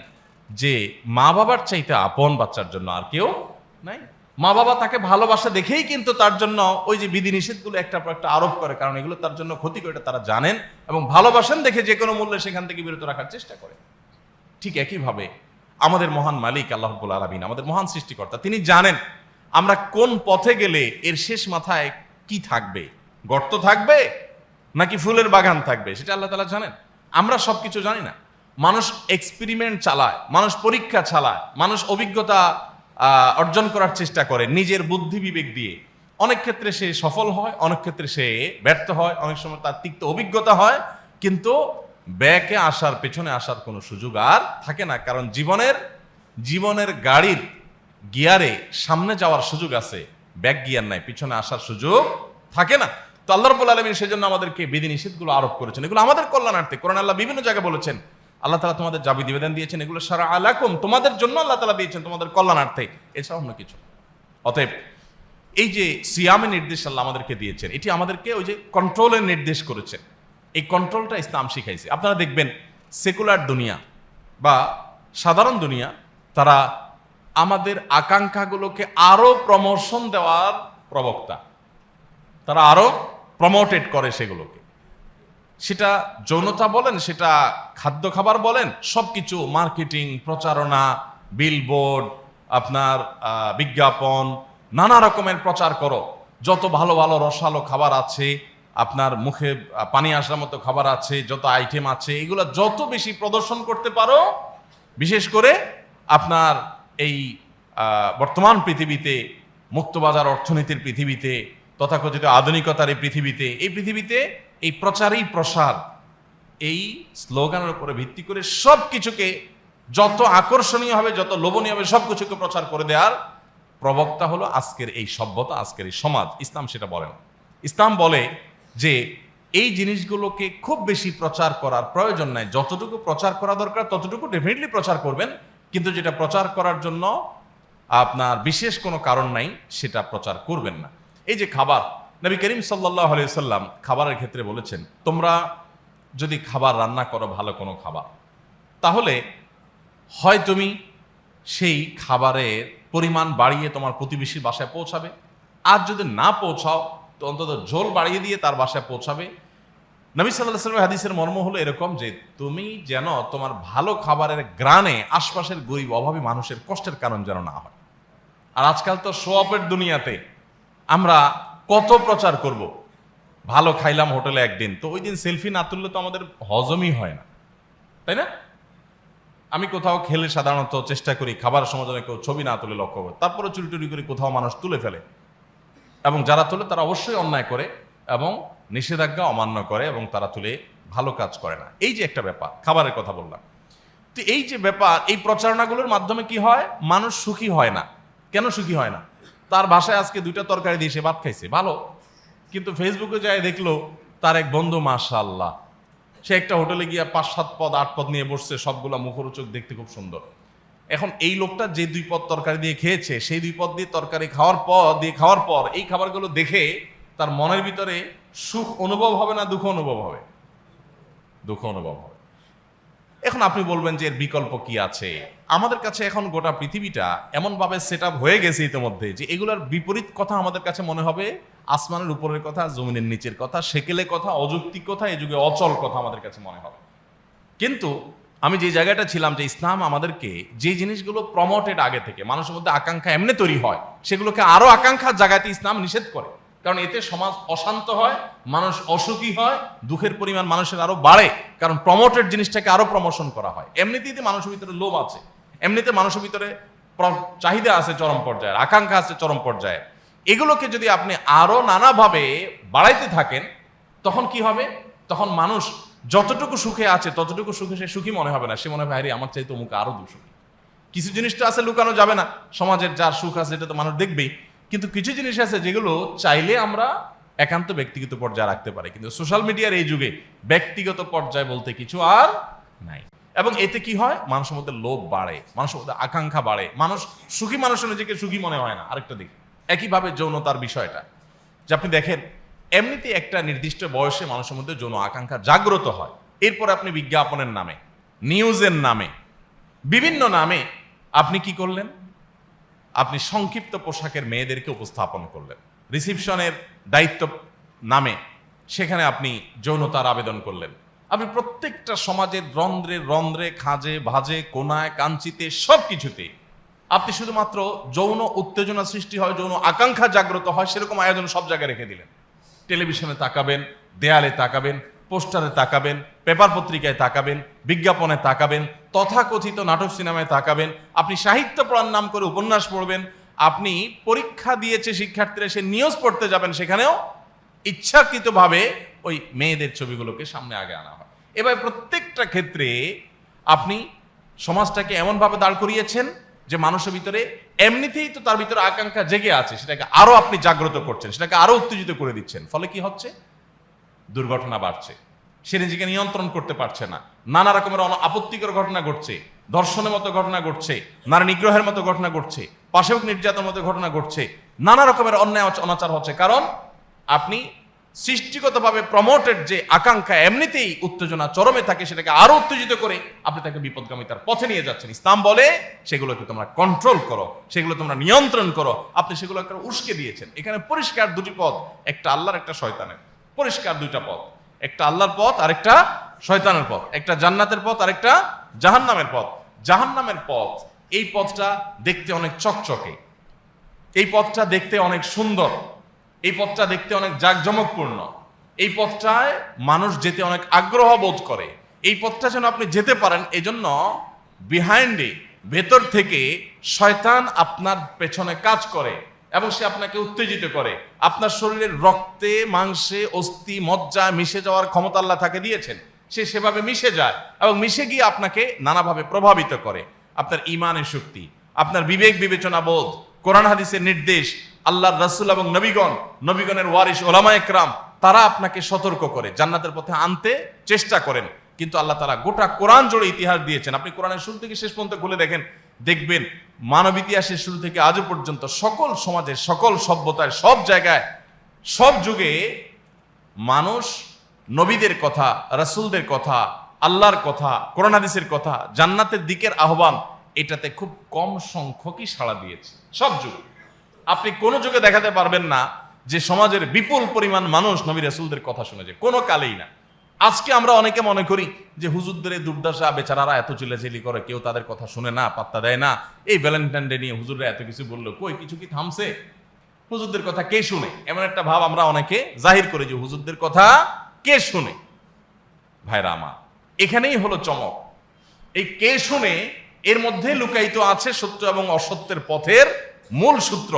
যে মা বাবার চাইতে আপন বাচ্চার জন্য আর কেউ নাই। মা বাবা তাকে ভালোবাসা দেখেই কিন্তু তার জন্য ওই যে বিধি নিষেধগুলো একটা পর একটা আরোপ করে, কারণ এগুলো তার জন্য ক্ষতি করে, তারা জানেন এবং ভালোবাসেন দেখে যে কোনো মূল্যে সেখান থেকে বিরত রাখার চেষ্টা করে। ঠিক একইভাবে আমাদের মহান মালিক আল্লাহ রাব্বুল আলামিন, আমাদের মহান সৃষ্টিকর্তা, তিনি জানেন আমরা কোন পথে গেলে এর শেষ মাথায় কি থাকবে, গর্ত থাকবে নাকি ফুলের বাগান থাকবে, সেটা আল্লাহ তাআলা জানেন। আমরা সবকিছু জানি না। মানুষ এক্সপেরিমেন্ট চালায়, মানুষ পরীক্ষা চালায়, মানুষ অভিজ্ঞতা অর্জন করার চেষ্টা করে নিজের বুদ্ধি বিবেক দিয়ে। অনেক ক্ষেত্রে সে সফল হয়, অনেক ক্ষেত্রে সে ব্যর্থ হয়, অনেক সময় তার তিক্ত অভিজ্ঞতা হয়, কিন্তু ব্যাকে আসার, পেছনে আসার কোনো সুযোগ আর থাকে না, কারণ জীবনের গাড়ির গিয়ারে সামনে যাওয়ার সুযোগ আছে, ব্যাক গিয়ার নাই, পিছনে আসার সুযোগ থাকে না। তো আল্লাহ রাব্বুল আলামিন সেজন্য আমাদেরকে বিধি নিষেধগুলো আরোপ করেছেন, এগুলো আমাদের কল্যাণার্থে। কোরআন আল্লাহ বিভিন্ন জায়গায় বলেছেন, আল্লাহ তাআলা তোমাদের যা বিধিবিধান দিয়েছেন এগুলো শারা আলাকুম, তোমাদের জন্য আল্লাহ তাআলা দিয়েছেন, তোমাদের কল্যাণার্থে, এছাড়া অন্য কিছু। অতএব এই যে সিয়ামের নির্দেশ আল্লাহ আমাদেরকে দিয়েছেন, এটি আমাদেরকে ওই যে কন্ট্রোলের নির্দেশ করেছেন। এই কন্ট্রোলটা ইসলাম শিখাইছে। আপনারা দেখবেন সেকুলার দুনিয়া বা সাধারণ দুনিয়া, তারা আমাদের আকাঙ্ক্ষাগুলোকে আরো প্রমোশন দেওয়ার প্রবক্তা, তারা আরো প্রমোটেড করে সেগুলোকে। সেটা যৌনতা বলেন, সেটা খাদ্য খাবার বলেন, সবকিছু মার্কেটিং, প্রচারণা, বিলবোর্ড, আপনার বিজ্ঞাপন, নানা রকমের প্রচার করো, যত ভালো ভালো রসালো খাবার আছে, আপনার মুখে পানি আসার মতো খাবার আছে, যত আইটেম আছে, এগুলো যত বেশি প্রদর্শন করতে পারো, বিশেষ করে আপনার এই বর্তমান পৃথিবীতে, মুক্তবাজার অর্থনীতির পৃথিবীতে, তথাকথিত আধুনিকতার এই পৃথিবীতে, এই প্রচারই প্রসার, এই স্লোগানের উপরে ভিত্তি করে সব কিছুকে যত আকর্ষণীয় হবে, যত লোভনীয় হবে, সব কিছুকে প্রচার করে দেওয়ার প্রবক্তা হলো আজকের এই সভ্যতা, আজকের এই সমাজ। ইসলাম সেটা বলে না। ইসলাম বলে যে এই জিনিসগুলোকে খুব বেশি প্রচার করার প্রয়োজন নাই, যতটুকু প্রচার করা দরকার ততটুকু ডেফিনেটলি প্রচার করবেন, কিন্তু যেটা প্রচার করার জন্য আপনার বিশেষ কোনো কারণ নাই সেটা প্রচার করবেন না। এই যে খাবার, নবী করিম সাল্লাল্লাহু আলাইহি সাল্লাম খাবারের ক্ষেত্রে বলেছেন, তোমরা যদি খাবার রান্না করো ভালো কোনো খাবার, তাহলে হয় তুমি সেই খাবারের পরিমাণ বাড়িয়ে তোমার প্রতিবেশীর বাসায় পৌঁছাবে, আর যদি না পৌঁছাও তো অন্তত ঝোল বাড়িয়ে দিয়ে তার বাসায় পৌঁছাবে। নবী সাল্লাল্লাহু আলাইহি ওয়াসাল্লামের হাদিসের মর্ম হলো এরকম যে তুমি যেন তোমার ভালো খাবারের গ্রানে আশপাশের গরিব অভাবী মানুষের কষ্টের কারণ যেন না হয়। আর আজকাল তো শো অফের দুনিয়াতে আমরা কত প্রচার করব, ভালো খাইলাম হোটেলে একদিন, তো ওই দিন সেলফি না তুললে তো আমাদের হজমই হয় না, তাই না? আমি কোথাও খেলে সাধারণত চেষ্টা করি খাবার সময় যেন কেউ ছবি না তুলে লক্ষ্য করে, তারপরে চুরি টুরি করে কোথাও মানুষ তুলে ফেলে, এবং যারা তোলে তারা অবশ্যই অন্যায় করে এবং নিষেধাজ্ঞা অমান্য করে এবং তারা তুলে ভালো কাজ করে না। এই যে একটা ব্যাপার, খাবারের কথা বললাম, তো এই যে ব্যাপার, এই প্রচারণাগুলোর মাধ্যমে কি হয়, মানুষ সুখী হয় না। কেন সুখী হয় না? তার বাসায় আজকে 2টা তরকারি দিয়ে সে ভাত খাইছে, ভালো, কিন্তু ফেসবুকে যায় দেখলো তার এক বন্ধু মাশাআল্লাহ সে একটা হোটেলে গিয়ে 5-7 পদ 8 পদ নিয়ে বসছে, সবগুলা মুখরোচক, দেখতে খুব সুন্দর। এখন এই লোকটা যে 2 পদ তরকারি দিয়ে খেয়েছে, সেই 2 পদ দিয়ে তরকারি খাওয়ার পর এই খাবারগুলো দেখে তার মনের ভিতরে সুখ অনুভব হবে না দুঃখ অনুভব হবে? দুঃখ অনুভব হবে। এখন আপনি বলবেন যে এর বিকল্প কি আছে? আমাদের কাছে এখন গোটা পৃথিবীটা এমনভাবে সেট আপ হয়ে গেছে ইতিমধ্যে যে এগুলোর বিপরীত কথা আমাদের কাছে মনে হবে আসমানের উপরের কথা, জমিনের নিচের কথা, সেকেলে কথা, অযৌক্তিক কথা, এই যুগে অচল কথা আমাদের কাছে মনে হবে। কিন্তু আমি যে জায়গাটা ছিলাম, যে ইসলাম আমাদেরকে যে জিনিসগুলো প্রমোটেড আগে থেকে, মানুষের মধ্যে আকাঙ্ক্ষা এমনি তৈরি হয়, সেগুলোকে আরো আকাঙ্ক্ষার জায়গাতে ইসলাম নিষেধ করে। কারণ এতে সমাজ অশান্ত হয়, মানুষ অসুখী হয়, দুঃখের পরিমাণ মানুষের আরো বাড়ে, কারণ প্রমোটেড জিনিসটাকে আরো প্রমোশন করা হয়। এমনিতেই মানুষের ভিতরে লোভ আছে, এমনিতে মানুষের ভিতরে চাহিদা আছে চরম পর্যায়ে, আকাঙ্ক্ষা আছে চরম পর্যায়ে। এগুলোকে যদি আপনি আরো নানাভাবে বাড়াইতে থাকেন, তখন কি হবে? তখন মানুষ যতটুকু সুখে আছে ততটুকু সুখে সে সুখী মনে হবে না, সে মনে হবে আরে আমার চাইতে অমুক আরো দুঃখী। কিছু জিনিস তো আছে লুকানো যাবে না, সমাজের যার সুখ আছে এটা তো মানুষ দেখবেই, কিন্তু কিছু জিনিস আছে যেগুলো চাইলে আমরা একান্ত ব্যক্তিগত পর্যায়ে রাখতে পারি, কিন্তু সোশ্যাল মিডিয়ার এই যুগে ব্যক্তিগত পর্যায়ে বলতে কিছু আর নাই। এবং এতে কি হয়? মানুষের মধ্যে লোভ বাড়ে, মানুষের মধ্যে আকাঙ্ক্ষা বাড়ে, মানুষ সুখী মানুষের নিজেকে সুখী মনে হয় না। আরেকটা দিক, একইভাবে যৌনতার বিষয়টা, যে আপনি দেখেন এমনিতে একটা নির্দিষ্ট বয়সে মানুষের মধ্যে যৌন আকাঙ্ক্ষা জাগ্রত হয়, এরপর আপনি বিজ্ঞাপনের নামে, নিউজের নামে, বিভিন্ন নামে আপনি কি করলেন? আপনি সংক্ষিপ্ত পোশাকের মেয়েদেরকে উপস্থাপন করলেন, রিসিপশনের দায়িত্ব নামে সেখানে আপনি যৌনতার আবেদন করলেন। আপনি প্রত্যেকটা সমাজের রন্ধ্রে রন্ধ্রে, খাজে ভাজে, কোনায় কাঞ্চিতে, সব কিছুতে আপনি শুধুমাত্র যৌন উত্তেজনা সৃষ্টি হয়, যৌন আকাঙ্ক্ষা জাগ্রত হয়, সেরকম আয়োজন সব জায়গায় রেখে দিলেন। টেলিভিশনে তাকাবেন, দেয়ালে তাকাবেন, পোস্টারে তাকাবেন, পেপার পত্রিকায় তাকাবেন, বিজ্ঞাপনে তাকাবেন, তথাকথিত নাটক সিনেমায় তাকাবেন, আপনি সাহিত্য পড়ার নাম করে উপন্যাস পড়বেন, আপনি পরীক্ষা দিয়েছে শিক্ষার্থীরা সে নিউজ পড়তে যাবেন, সেখানেও ইচ্ছাকৃতভাবে ওই মেয়েদের ছবিগুলোকে সামনে আগে আনা হয়। এবার প্রত্যেকটা ক্ষেত্রে আপনি সমাজটাকে এমনভাবে দাঁড় করিয়েছেন যে মানুষের ভিতরে এমনিতেই তো তার ভিতরে আকাঙ্ক্ষা জেগে আছে, সেটাকে আরো আপনি জাগ্রত করছেন, সেটাকে আরো উত্তেজিত করে দিচ্ছেন। ফলে কি হচ্ছে? দুর্ঘটনা বাড়ছে, সে নিজেকে নিয়ন্ত্রণ করতে পারছে না, নানা রকমের আপত্তিকর ঘটনা ঘটছে, ধর্ষণের মতো ঘটনা ঘটছে, নারী নিগ্রহের মতো ঘটনা ঘটছে, পাশবিক নির্যাতনের মতো ঘটনা ঘটছে, নানা রকমের অন্যায় অনাচার হচ্ছে। কারণ আপনি সৃষ্টিগতভাবে প্রমোটেড যে আকাঙ্ক্ষা এমনিতেই উত্তেজনা চরমে থাকে, সেটাকে আরো উত্তেজিত করে আপনি তাকে বিপদগামিতার পথে নিয়ে যাচ্ছেন। ইসলাম বলে সেগুলোকে তোমরা কন্ট্রোল করো, সেগুলো তোমরা নিয়ন্ত্রণ করো। আপনি সেগুলো একটা উস্কে দিয়েছেন। এখানে পরিষ্কার 2টি পথ, একটা আল্লাহর একটা শয়তানের, পরিষ্কার 2টা পথ, একটা আল্লাহর পথ আর একটা শয়তানের পথ, একটা জান্নাতের পথ আর একটা জাহান্নামের পথ। জাহান্নামের পথ, এই পথটা দেখতে অনেক চকচকে, এই পথটা দেখতে অনেক সুন্দর, এই পথটা দেখতে অনেক জাঁকজমকপূর্ণ, এই পথটায় মানুষ যেতে অনেক আগ্রহ বোধ করে। এই পথটা যেন আপনি যেতে পারেন, এজন্য বিহাইন্ডে, ভেতর থেকে শয়তান আপনার পেছনে কাজ করে এবং সে আপনাকে উত্তেজিত করে। আপনার শরীরের রক্তে, মাংসে, অস্থি, মজ্জা মিশে যাওয়ার ক্ষমতা আল্লাহ তাকে দিয়েছেন। সে সেভাবে মিশে যায় এবং মিশে গিয়ে আপনাকে নানাভাবে প্রভাবিত করে। আপনার ঈমানের শক্তি, আপনার বিবেক বিবেচনা বোধ, কোরআন হাদিসের নির্দেশ, আল্লাহর রাসূল এবং নবীগণের ওয়ারিস ওলামায়ে কেরাম, তারা আপনাকে সতর্ক করে জান্নাতের পথে আনতে চেষ্টা করেন। কিন্তু আল্লাহ তাআলা গোটা কোরআন জুড়ে ইতিহাস দিয়েছেন। আপনি কোরআনের শুরু থেকে শেষ পর্যন্ত খুলে দেখেন, দেখবেন মানব ইতিহাসের শুরু থেকে আজও পর্যন্ত সকল সমাজে, সকল সভ্যতায়, সব জায়গায়, সব যুগে মানুষ নবীদের কথা, রাসূলদের কথা, আল্লাহর কথা, কোরআন হাদিসের কথা, জান্নাতের দিকের আহ্বান, এটাতে খুব কম সংখ্যকই সাড়া দিয়েছে। সব যুগে আপনি কোনো যুগে দেখাতে পারবেন না যে সমাজের বিপুল পরিমাণ মানুষ নবী রাসূলদের কথা শুনেছে, কোনো কালেই না। আজকে আমরা অনেকে মনে করি যে হুজুরদের দুর্দশা, বেচারারা এত চিল্লাচিল্লি করে, কেউ তাদের কথা শুনে না, পাত্তা দেয় না। এই ভ্যালেন্টাইন ডে নিয়ে হুজুররা এত কিছু বললো, কই কিছু কি থামছে? হুজুরদের কথা কে শুনে? এমন একটা ভাব আমরা অনেকে জাহির করি যে হুজুরদের কথা কে শুনে। ভাইরা আমার, এখানেই হলো চমক। এই কে শুনে, এর মধ্যে লুকায়িত আছে সত্য এবং অসত্যের পথের মূল সূত্র।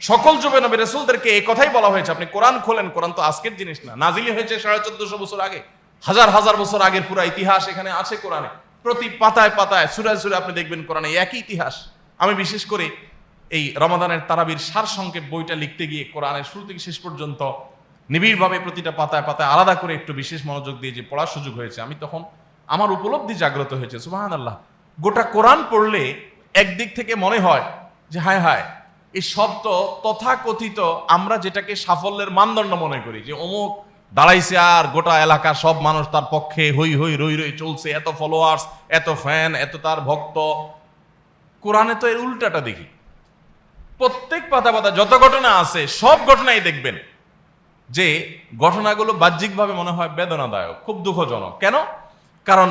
সকল যুগে নবী রাসূলদেরকে এই কথাই বলা হয়েছে। আপনি কোরআন খোলেন, কোরআন তো আজকের জিনিস না, নাজিলি হয়েছে 1450 বছর আগে, হাজার হাজার বছর আগের পুরো ইতিহাস এখানে আছে কোরআনে। প্রতি পাতায় পাতায়, সূরায় সূরায় আপনি দেখবেন কোরআনে একই ইতিহাস। আমি বিশেষ করে এই রমাদানের তারাবির সারসংক্ষেপ বইটা লিখতে গিয়ে কোরআনের শুরু থেকে শেষ পর্যন্ত নিবিড়ভাবে প্রতিটা পাতায় পাতায় আলাদা করে একটু বিশেষ মনোযোগ দিয়ে যে পড়ার সুযোগ হয়েছে, আমি তখন আমার উপলব্ধি জাগ্রত হয়েছে। সুবহানাল্লাহ, গোটা কোরআন পড়লে একদিক থেকে মনে হয় যে হায় হায়, এই সব তো তথাকথিত আমরা যেটাকে সাফল্যের মানদণ্ড মনে করি, যে অমুক দাঁড়াইছে আর গোটা এলাকার সব মানুষ তার পক্ষে হই হই রই রই চলছে, এত ফলোয়ার্স, এত ফ্যান, এত তার ভক্ত। কোরআনে তো এর উল্টাটা দেখি। প্রত্যেক পাতা পাতা যত ঘটনা আছে, সব ঘটনাই দেখবেন যে ঘটনাগুলো বাহ্যিকভাবে মনে হয় বেদনাদায়ক, খুব দুঃখজনক। কেন? কারণ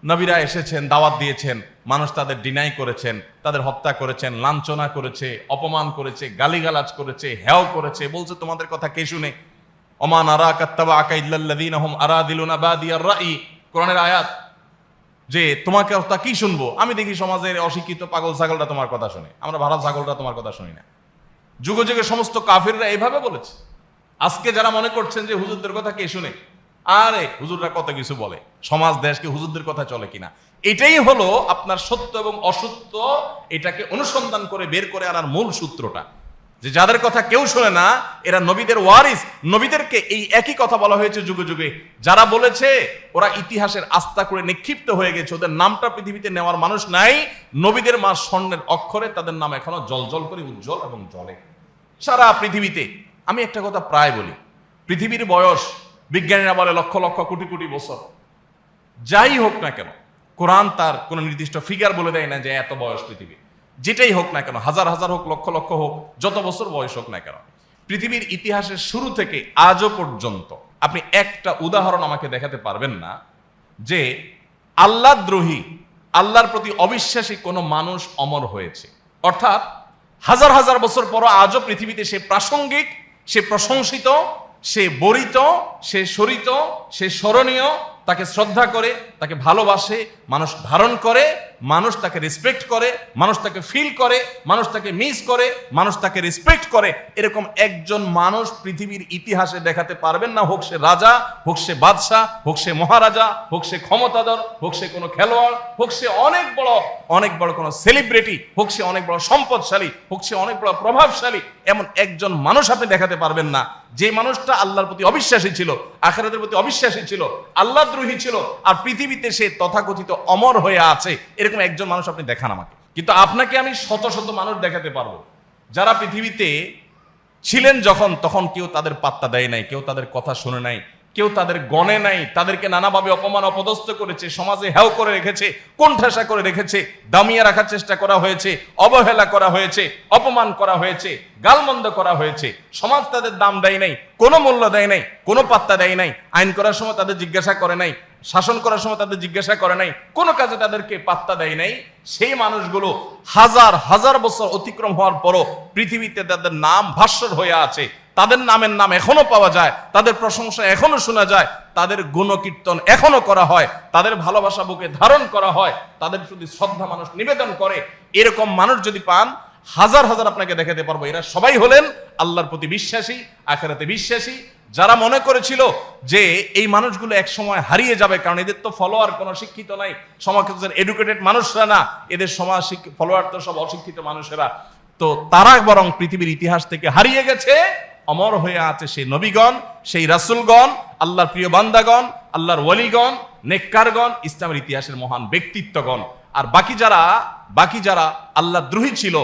নবীরা এসেছেন, দাওয়াত দিয়েছেন, মানুষ তাদের ডিনাই করেছেন, তাদের হত্যা করেছেন, লাঞ্ছনা করেছে, অপমান করেছে, গালিগালাজ করেছে, হেও করেছে। বলছে তোমাদের কথা কে শুনে? ওমান আরাকাত্তাবাআকা ইল্লাল্লাযীনা হুম আরাদিলুনা বাদিয়ার রাই, কোরআনের আয়াত, যে তোমাকে তা কি শুনবো? আমি দেখি সমাজের অশিক্ষিত পাগল ছাগলরা তোমার কথা শুনে, আমরা ভাড়া ছাগলরা তোমার কথা শুনি না। যুগে যুগে সমস্ত কাফিররা এইভাবে বলেছে। আজকে যারা মনে করছেন যে হুজুরদের কথা কে শুনে, আরে হুজুররা কত কিছু বলে, সমাজ দেশকে হুজুরদের কথা চলে কিনা। এটাই হলো আপনার সত্য এবং অসত্য, এটাকে অনুসন্ধান করে বের করে আনার মূল সূত্রটা, যে যাদের কথা কেউ শোনে না এরা নবীদের ওয়ারিস। নবীদেরকে এই একই কথা বলা হয়েছে যুগে যুগে। যারা বলেছে ওরা ইতিহাসের আস্থা করে নিক্ষিপ্ত হয়ে গেছে, ওদের নামটা পৃথিবীতে নেওয়ার মানুষ নাই, নবীদের মা স্বর্ণের অক্ষরে তাদের নাম এখনো জলজল করে উজ্জ্বল এবং জ্বলে সারা পৃথিবীতে। আমি একটা কথা প্রায় বলি, পৃথিবীর বয়স বিজ্ঞানীরা বলে লক্ষ লক্ষ কোটি কোটি বছর। যাই হোক না কেন, কোরআন তার কোনো নির্দিষ্ট ফিগার বলে দেয় না যে এত বয়স পৃথিবী। যেটাই হোক না কেন, হাজার হাজার হোক, লক্ষ লক্ষ হোক, যত বছর বয়স হোক না কেন, পৃথিবীর ইতিহাসের শুরু থেকে আজও পর্যন্ত আপনি একটা উদাহরণ আমাকে দেখাতে পারবেন না যে আল্লাহদ্রোহী, আল্লাহর প্রতি অবিশ্বাসী কোনো মানুষ অমর হয়েছে। অর্থাৎ হাজার হাজার বছর পর আজও পৃথিবীতে সে প্রাসঙ্গিক, সে প্রশংসিত, সে বরিত, সে সরিত, সে স্মরণীয়, তাকে শ্রদ্ধা করে, তাকে ভালোবাসে, মানুষ ধারণ করে, মানুষ তাকে রেসপেক্ট করে, মানুষ তাকে ফিল করে, মানুষ তাকে মিস করে, মানুষ তাকে রেসপেক্ট করে। এরকম একজন মানুষ পৃথিবীর ইতিহাসে দেখাতে পারবেন না। হোক সে রাজা, হোক সে বাদশাহ, হোক সে মহারাজা, হোক সে ক্ষমতাধর, হোক সে কোনো খেলোয়াড়, হোক সে অনেক বড় কোনো সেলিব্রিটি, হোক সে অনেক বড় সম্পদশালী, হোক সে অনেক বড় প্রভাবশালী, এমন একজন মানুষ আপনি দেখাতে পারবেন না যে মানুষটা আল্লাহর প্রতি অবিশ্বাসী ছিল, আখিরাতের প্রতি অবিশ্বাসী ছিল, আল্লাহদ্রোহী ছিল, আর পৃথিবীতে সে তথাকথিত অমর হয়ে আছে। এরকম একজন মানুষ আপনি দেখান আমাকে। কিন্তু আপনাকে আমি শত শত মানুষ দেখাতে পারবো যারা পৃথিবীতে ছিলেন যখন, তখন কেউ তাদের পাত্তা দেয় নাই, কেউ তাদের কথা শুনে নাই, কেউ তাদের গণে নাই, তাদেরকে নানাভাবে অপমান অপদস্থ করেছে, সমাজে হেয় করে রেখেছে, কোণঠাসা করে রেখেছে, দামিয়ে রাখার চেষ্টা করা হয়েছে, অবহেলা করা হয়েছে, অপমান করা হয়েছে, গালমন্দ করা হয়েছে। সমাজ তাদের দাম দেয় নাই, কোনো মূল্য দেয় নাই, কোনো পাত্তা দেয় নাই। আইন করার সময় তাদের জিজ্ঞাসা করে নাই, শাসন করার সময় তাদের জিজ্ঞাসা করে নাই, কোনো কাজে তাদেরকে পাত্তা দেয় নাই। সেই মানুষগুলো হাজার হাজার বছর অতিক্রম হওয়ার পরও পৃথিবীতে তাদের নাম ভাস্বর হয়ে আছে, তাদের নামের নাম এখনো পাওয়া যায়, তাদের প্রশংসা এখনো শোনা যায়, তাদের গুণকীর্তন এখনো করা হয়, তাদের ভালোবাসা বুকে ধারণ করা হয়, তাদের প্রতি শ্রদ্ধা মানুষ নিবেদন করে। এরকম মানুষ যদি পান, হাজার হাজার আপনাকে দেখাতে পারবো। এরা সবাই হলেন আল্লাহর প্রতি বিশ্বাসী, আখিরাতে বিশ্বাসী, যারা মনে করেছিল যে এই মানুষগুলো এক সময় হারিয়ে যাবে, কারণ এদের তো ফলোয়ার কোনো শিক্ষিত নাই, সমাজের এডুকেটেড মানুষরা না, এদের সমাজ ফলোয়ার তো সব অশিক্ষিত মানুষেরা। তো তারা বরং পৃথিবীর ইতিহাস থেকে হারিয়ে গেছে, অমর হয়ে আছে সেই নবীগণ, সেই রাসূলগণ, আল্লাহর প্রিয় বান্দাগণ, আল্লাহর ওয়ালিগণ, নেককারগণ, ইসলামের ইতিহাসের মহান ব্যক্তিত্বগণ। আর বাকি যারা আল্লাহ দ্রোহী ছিল,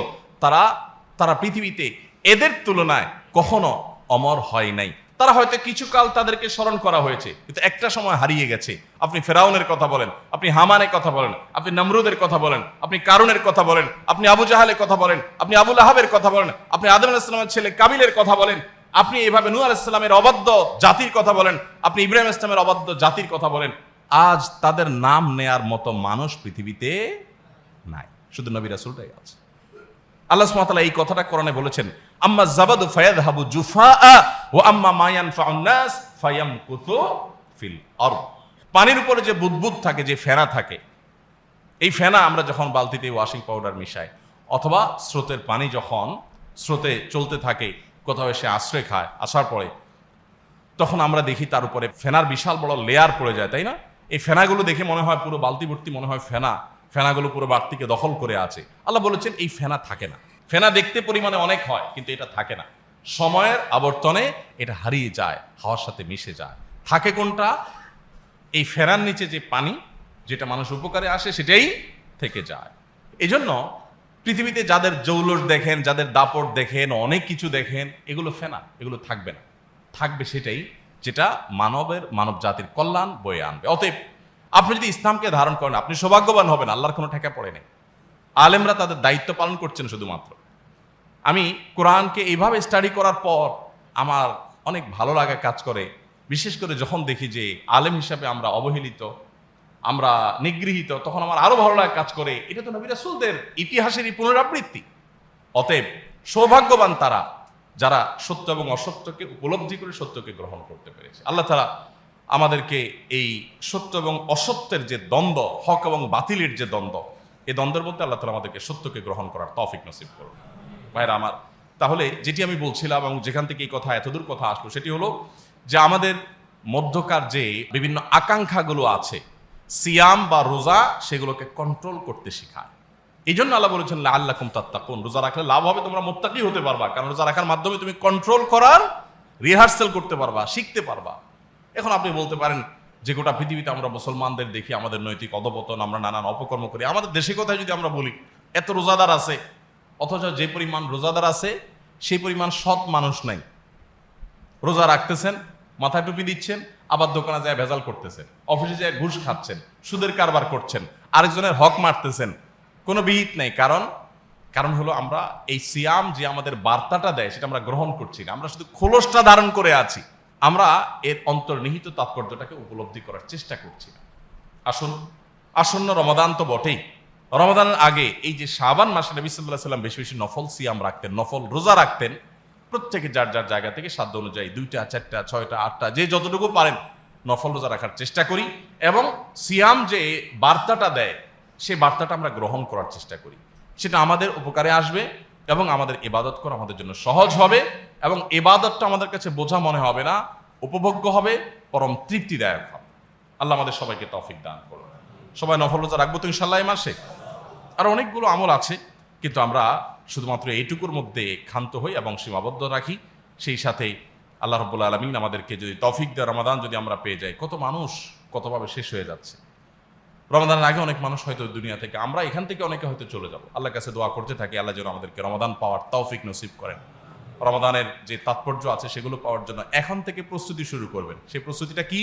তারা পৃথিবীতে এদের তুলনায় কখনো অমর হয় নাই। তারা হয়তো কিছুকাল তাদেরকে স্মরণ করা হয়েছে, কিন্তু একটা সময় হারিয়ে গেছে। আপনি ফেরাউনের কথা বলেন, আপনি হামানের কথা বলেন, আপনি নমরুদের কথা বলেন, আপনি কারুনের কথা বলেন, আপনি আবু জাহালের কথা বলেন, আপনি আবু লাহাবের কথা বলেন, আপনি আদম আলাইহিস সালামের ছেলে কাবিলের কথা বলেন, আপনি এভাবে নূহ আলাইহিস সালামের অবাধ্য জাতির কথা বলেন, আপনি ইব্রাহিম আলাইহিস সালামের অবাধ্য জাতির কথা বলেন। আজ তাদের নাম নেয়ার মতো মানুষ পৃথিবীতে নাই, শুধু নবী রাসূলটাই আছে। আল্লাহ সুবহানাহু ওয়া তাআলা এই কথাটা কোরআনে বলেছেন, আম্মা যাবাদু ফায়াযহাবু জুফাআ ওয়া আম্মা মা ইয়ানফাউন নাস ফায়ামকুতু ফিল আরদ। পানির উপরে যে বুদবুদ থাকে, যে ফেনা থাকে, এই ফেনা আমরা যখন বালতিতে ওয়াশিং পাউডার মিশাই, অথবা স্রোতের পানি যখন স্রোতে চলতে থাকে, কোথাও এসে আশ্রয় খায়, আসার পরে তখন আমরা দেখি তার উপরে ফেনার বিশাল বড় লেয়ার পড়ে যায়, তাই না? এই ফেনাগুলো দেখে মনে হয় পুরো বালতি ভর্তি, মনে হয় ফেনাগুলো পুরো বালতিকে দখল করে আছে। আল্লাহ বলেছেন এই ফেনা থাকে না। ফেনা দেখতে পরিমাণে অনেক হয়, কিন্তু এটা থাকে না। সময়ের আবর্তনে এটা হারিয়ে যায়, হাওয়ার সাথে মিশে যায়। থাকে কোনটা? এই ফেনার নিচে যে পানি, যেটা মানুষ উপকারে আসে, সেটাই থেকে যায়। এই জন্য পৃথিবীতে যাদের জৌলস দেখেন, যাদের দাপট দেখেন, অনেক কিছু দেখেন, এগুলো ফেনা, এগুলো থাকবে না। থাকবে সেটাই যেটা মানব জাতির কল্যাণ বয়ে আনবে। অতএব আপনি যদি ইসলামকে ধারণ করেন, আপনি সৌভাগ্যবান হবেন, আল্লাহর কোনো ঠেকা পড়ে নেই। আলেমরা তাদের দায়িত্ব পালন করছেন শুধুমাত্র। আমি কোরআনকে এইভাবে স্টাডি করার পর আমার অনেক ভালো লাগা কাজ করে, বিশেষ করে যখন দেখি যে আলেম হিসাবে আমরা অবহেলিত, আমরা নিগৃহীত, তখন আমার আরো ভালো লাগা কাজ করে। এটা তো নবী রাসূলদের ইতিহাসেরই পুনরাবৃত্তি। অতএব সৌভাগ্যবান তারা যারা সত্য এবং অসত্যকে উপলব্ধি করে সত্যকে গ্রহণ করতে পেরেছে। আল্লাহ তাআলা আমাদেরকে এই সত্য এবং অসত্যের যে দ্বন্দ্ব, হক এবং বাতিলের যে দ্বন্দ্ব, এই দ্বন্দ্বের মধ্যে আল্লাহ তাআলা আমাদেরকে সত্যকে গ্রহণ করার তৌফিক নসিব করুন। ভাইরা আমার, তাহলে যেটি আমি বলছিলাম এবং যেখান থেকে এই কথা এতদূর কথা আসলো, সেটি হলো যে আমাদের মধ্যকার যে বিভিন্ন আকাঙ্ক্ষাগুলো আছে, সিয়াম বা রোজা, সেগুলোকে কন্ট্রোল করতে শেখায়। এই জন্য আল্লাহ বলেছেন লাআল্লাকুম তাত্তাকুন, রোজা রাখলে লাভ হবে, তোমরা মুত্তাকি হতে পারবা। কারণ রোজা রাখার মাধ্যমে তুমি কন্ট্রোল করার রিহার্সাল করতে পারবা, শিখতে পারবা। এখন আপনি বলতে পারেন যে গোটা পৃথিবীতে আমরা মুসলমানদের দেখি আমাদের নৈতিক অধপতন, আমরা নানান অপকর্ম করি। আমাদের দেশে কথায় যদি আমরা বলি, এত রোজাদার আছে, অথচ যে পরিমাণ রোজাদার আছে সেই পরিমাণ সৎ মানুষ নাই। রোজা রাখতেছেন, মাথায় টুপি দিচ্ছেন, আবার দোকানে যায় ভেজাল করতেছেন, অফিসে যায় ঘুষ খাচ্ছেন, সুদের কারবার করছেন, আরেকজনের হক মারতেছেন, কোনো বিহিত নেই। কারণ হলো আমরা এই সিয়াম যে আমাদের বার্তাটা দেয়, সেটা আমরা গ্রহণ করছি না। আমরা শুধু খোলসটা ধারণ করে আছি, আমরা এর অন্তর্নিহিত তাৎপর্যটাকে উপলব্ধি করার চেষ্টা করছি না। আসন্ন রমাদান তো বটেই। রমাদানের আগে এই যে শাবান মাসে নবী সাল্লাল্লাহু আলাইহি ওয়াসাল্লাম বেশি বেশি নফল সিয়াম রাখতেন, নফল রোজা রাখতেন। প্রত্যেকে যার যার জায়গা থেকে সাধ্য অনুযায়ী 2টা, 4টা, 6টা, 8টা, যে যতটুকু পারেন নফল রোজা রাখার চেষ্টা করি, এবং সিয়াম যে বার্তাটা দেয় সেই বার্তাটা আমরা গ্রহণ করার চেষ্টা করি। সেটা আমাদের উপকারে আসবে এবং আমাদের ইবাদত করা আমাদের জন্য সহজ হবে, এবং ইবাদতটা আমাদের কাছে বোঝা মনে হবে না, উপভোগ্য হবে, পরম তৃপ্তিদায়ক হবে। আল্লাহ আমাদের সবাইকে তৌফিক দান করুন। সবাই নফল রোজা রাখবো তো ইনশাআল্লাহ এই মাসে। আর অনেকগুলো আমল আছে, কিন্তু আমরা শুধুমাত্র এইটুকুর মধ্যে ক্ষান্ত হই এবং সীমাবদ্ধ রাখি। সেই সাথে আল্লাহ রাব্বুল আলামিন আমাদেরকে যদি তৌফিক দেয়, রমাদান যদি আমরা পেয়ে যাই, কত মানুষ কতভাবে শেষ হয়ে যাচ্ছে। রমাদানের আগে অনেক মানুষ হয়তো দুনিয়া থেকে, আমরা এখান থেকে অনেকে হয়তো চলে যাব। আল্লাহর কাছে দোয়া করতে থাকি, আল্লাহ যেন আমাদেরকে রমাদান পাওয়ার তৌফিক নসিব করেন। রমাদানের যে তাৎপর্য আছে সেগুলো পাওয়ার জন্য এখন থেকে প্রস্তুতি শুরু করবেন। সেই প্রস্তুতিটা কি?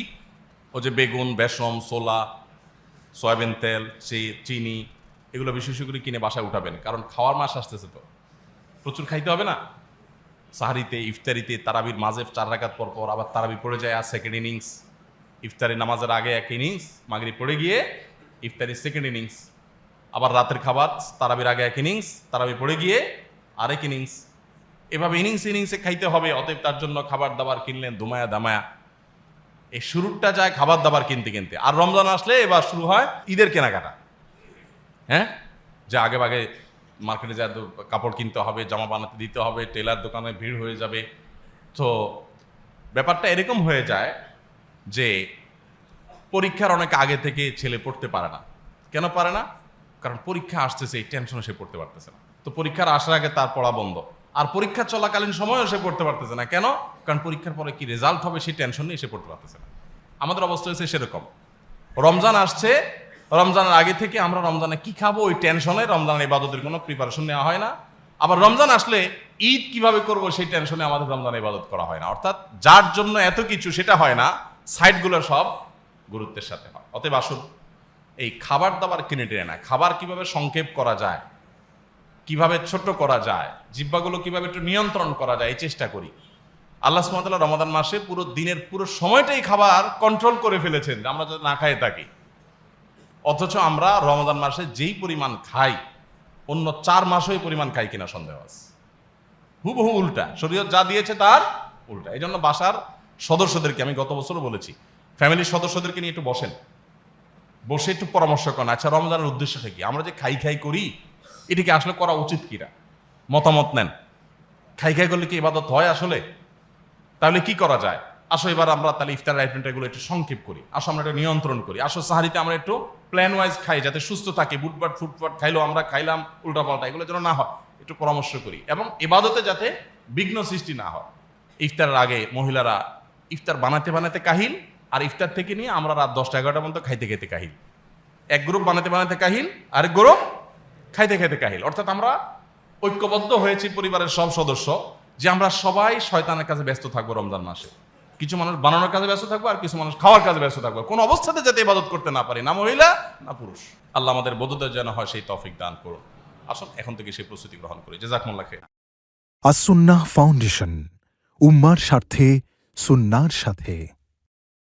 ও যে বেগুন, বেসম, ছোলা, সয়াবিন তেল, চিনি, এগুলো বেশি বেশি করে কিনে বাসায় উঠাবেন, কারণ খাওয়ার মাস আসতেছে, তো প্রচুর খাইতে হবে না। সাহারিতে, ইফতারিতে, তারাবির মাঝে 4 রাকাত পর পর আবার তারাবি পড়ে যায়, আর সেকেন্ড ইনিংস, ইফতারি নামাজের আগে এক ইনিংস, মাগরিব পড়ে গিয়ে ইফতারির সেকেন্ড ইনিংস, আবার রাতের খাবার তারাবির আগে এক ইনিংস, তারাবি পড়ে গিয়ে আরেক ইনিংস, এভাবে ইনিংসে খাইতে হবে। অতএব তার জন্য খাবার দাবার কিনলেন দুমায়া দামায়া। এই শুরুটা যায় খাবার দাবার কিনতে কিনতে। আর রমজান আসলে এবার শুরু হয় ঈদের কেনাকাটা। হ্যাঁ, যে আগে ভাগে মার্কেটে যা কাপড় কিনতে হবে, জামা বানাতে দিতে হবে, টেলার দোকানে ভিড় হয়ে যাবে। তো ব্যাপারটা এরকম হয়ে যায় যে পরীক্ষার অনেক আগে থেকে ছেলে পড়তে পারে না। কেন পারে না? কারণ পরীক্ষা আসতেছে, এই টেনশনে সে পড়তে পারতেছে না। তো পরীক্ষার আসার আগে তার পড়া বন্ধ, আর পরীক্ষা চলাকালীন সময়ও সে পড়তে পারতেছে না। কেন? কারণ পরীক্ষার পরে কি রেজাল্ট হবে সেই টেনশন নিয়ে সে পড়তে পারতেছে না। আমাদের অবস্থা হয়েছে সেরকম। রমজান আসছে, রমজানের আগে থেকে আমরা রমজানে কি খাবো ওই টেনশনে রমজানের ইবাদতের কোনো প্রিপারেশন নেওয়া হয় না। আবার রমজান আসলে ঈদ কিভাবে করব সেই টেনশনে আমাদের রমজানের ইবাদত করা হয় না। অর্থাৎ যার জন্য এত কিছু সেটা হয় না, সাইডগুলো সব গুরুত্বের সাথে হয়। অতএব আসুন এই খাবার দাবার কিনে টেনে না, খাবার কিভাবে সংক্ষেপ করা যায়, কিভাবে ছোট করা যায়, জিহ্বাগুলো কিভাবে একটু নিয়ন্ত্রণ করা যায়, এই চেষ্টা করি। আল্লাহ সুবহানাহু ওয়া তাআলা রমাদান মাসে পুরো দিনের পুরো সময়টাই খাবার কন্ট্রোল করে ফেলেছেন, আমরা যদি না খাই থাকি। অথচ আমরা রমাদান মাসে যেই পরিমাণ খাই অন্য 4 মাসে ওই পরিমাণ খাই কিনা সন্দেহ আছে। হুবহু উল্টা, শরীয়ত যা দিয়েছে তার উল্টা। এই জন্য বাসার সদস্যদেরকে, আমি গত বছরও বলেছি, ফ্যামিলির সদস্যদেরকে নিয়ে একটু বসে একটু পরামর্শ করেন। আচ্ছা, রমজানের উদ্দেশ্যটা কি? আমরা যে খাই করি এটিকে আসলে করা উচিত কিনা, মতামত নেন। খাই করলে কি ইবাদত হয় আসলে? তাহলে কি করা যায়? আসো এবার আমরা তাহলে ইফতার আইটেমটাগুলো একটু সংক্ষেপ করি, আসো আমরা একটু নিয়ন্ত্রণ করি, আসো সাহারিতে আমরা একটু প্ল্যান ওয়াইজ খাই, যাতে সুস্থ থাকি। বুটবাট ফুটপাট খাইলো, আমরা খাইলাম উল্টাপাল্টা, এগুলো যেন না হয় একটু পরামর্শ করি, এবং ইবাদতে যাতে বিঘ্ন সৃষ্টি না হয়। ইফতারের আগে মহিলারা ইফতার বানাতে কাহিল, আর ইফতার থেকে নিয়ে আমরা রাত 10টা-11টা পর্যন্ত খাইতে কাহিল। এক গ্রুপ বানাতে কাহিল, আরেক গ্রুপ খাইতে কাহিল। অর্থাৎ আমরা ঐক্যবদ্ধ হয়েছি পরিবারের সব সদস্য যে আমরা সবাই শয়তানের কাছে ব্যস্ত থাকবো রমজান মাসে। কিছু মানুষ বানানোর কাজে ব্যস্ত থাকবো, আর কিছু মানুষ খাওয়ার কাজে ব্যস্ত থাকবো। কোন অবস্থাতে যাতে ইবাদত করতে না পারি, না মহিলা না পুরুষ। আল্লাহ আমাদের বোধোদয় যেন হয় সেই তৌফিক দান করুন। আসুন এখন থেকে সেই প্রস্তুতি গ্রহণ করি। জাযাকুমুল্লাহ খাইর। আস-সুন্নাহ ফাউন্ডেশন, উম্মার স্বার্থে সুন্নাহর সাথে।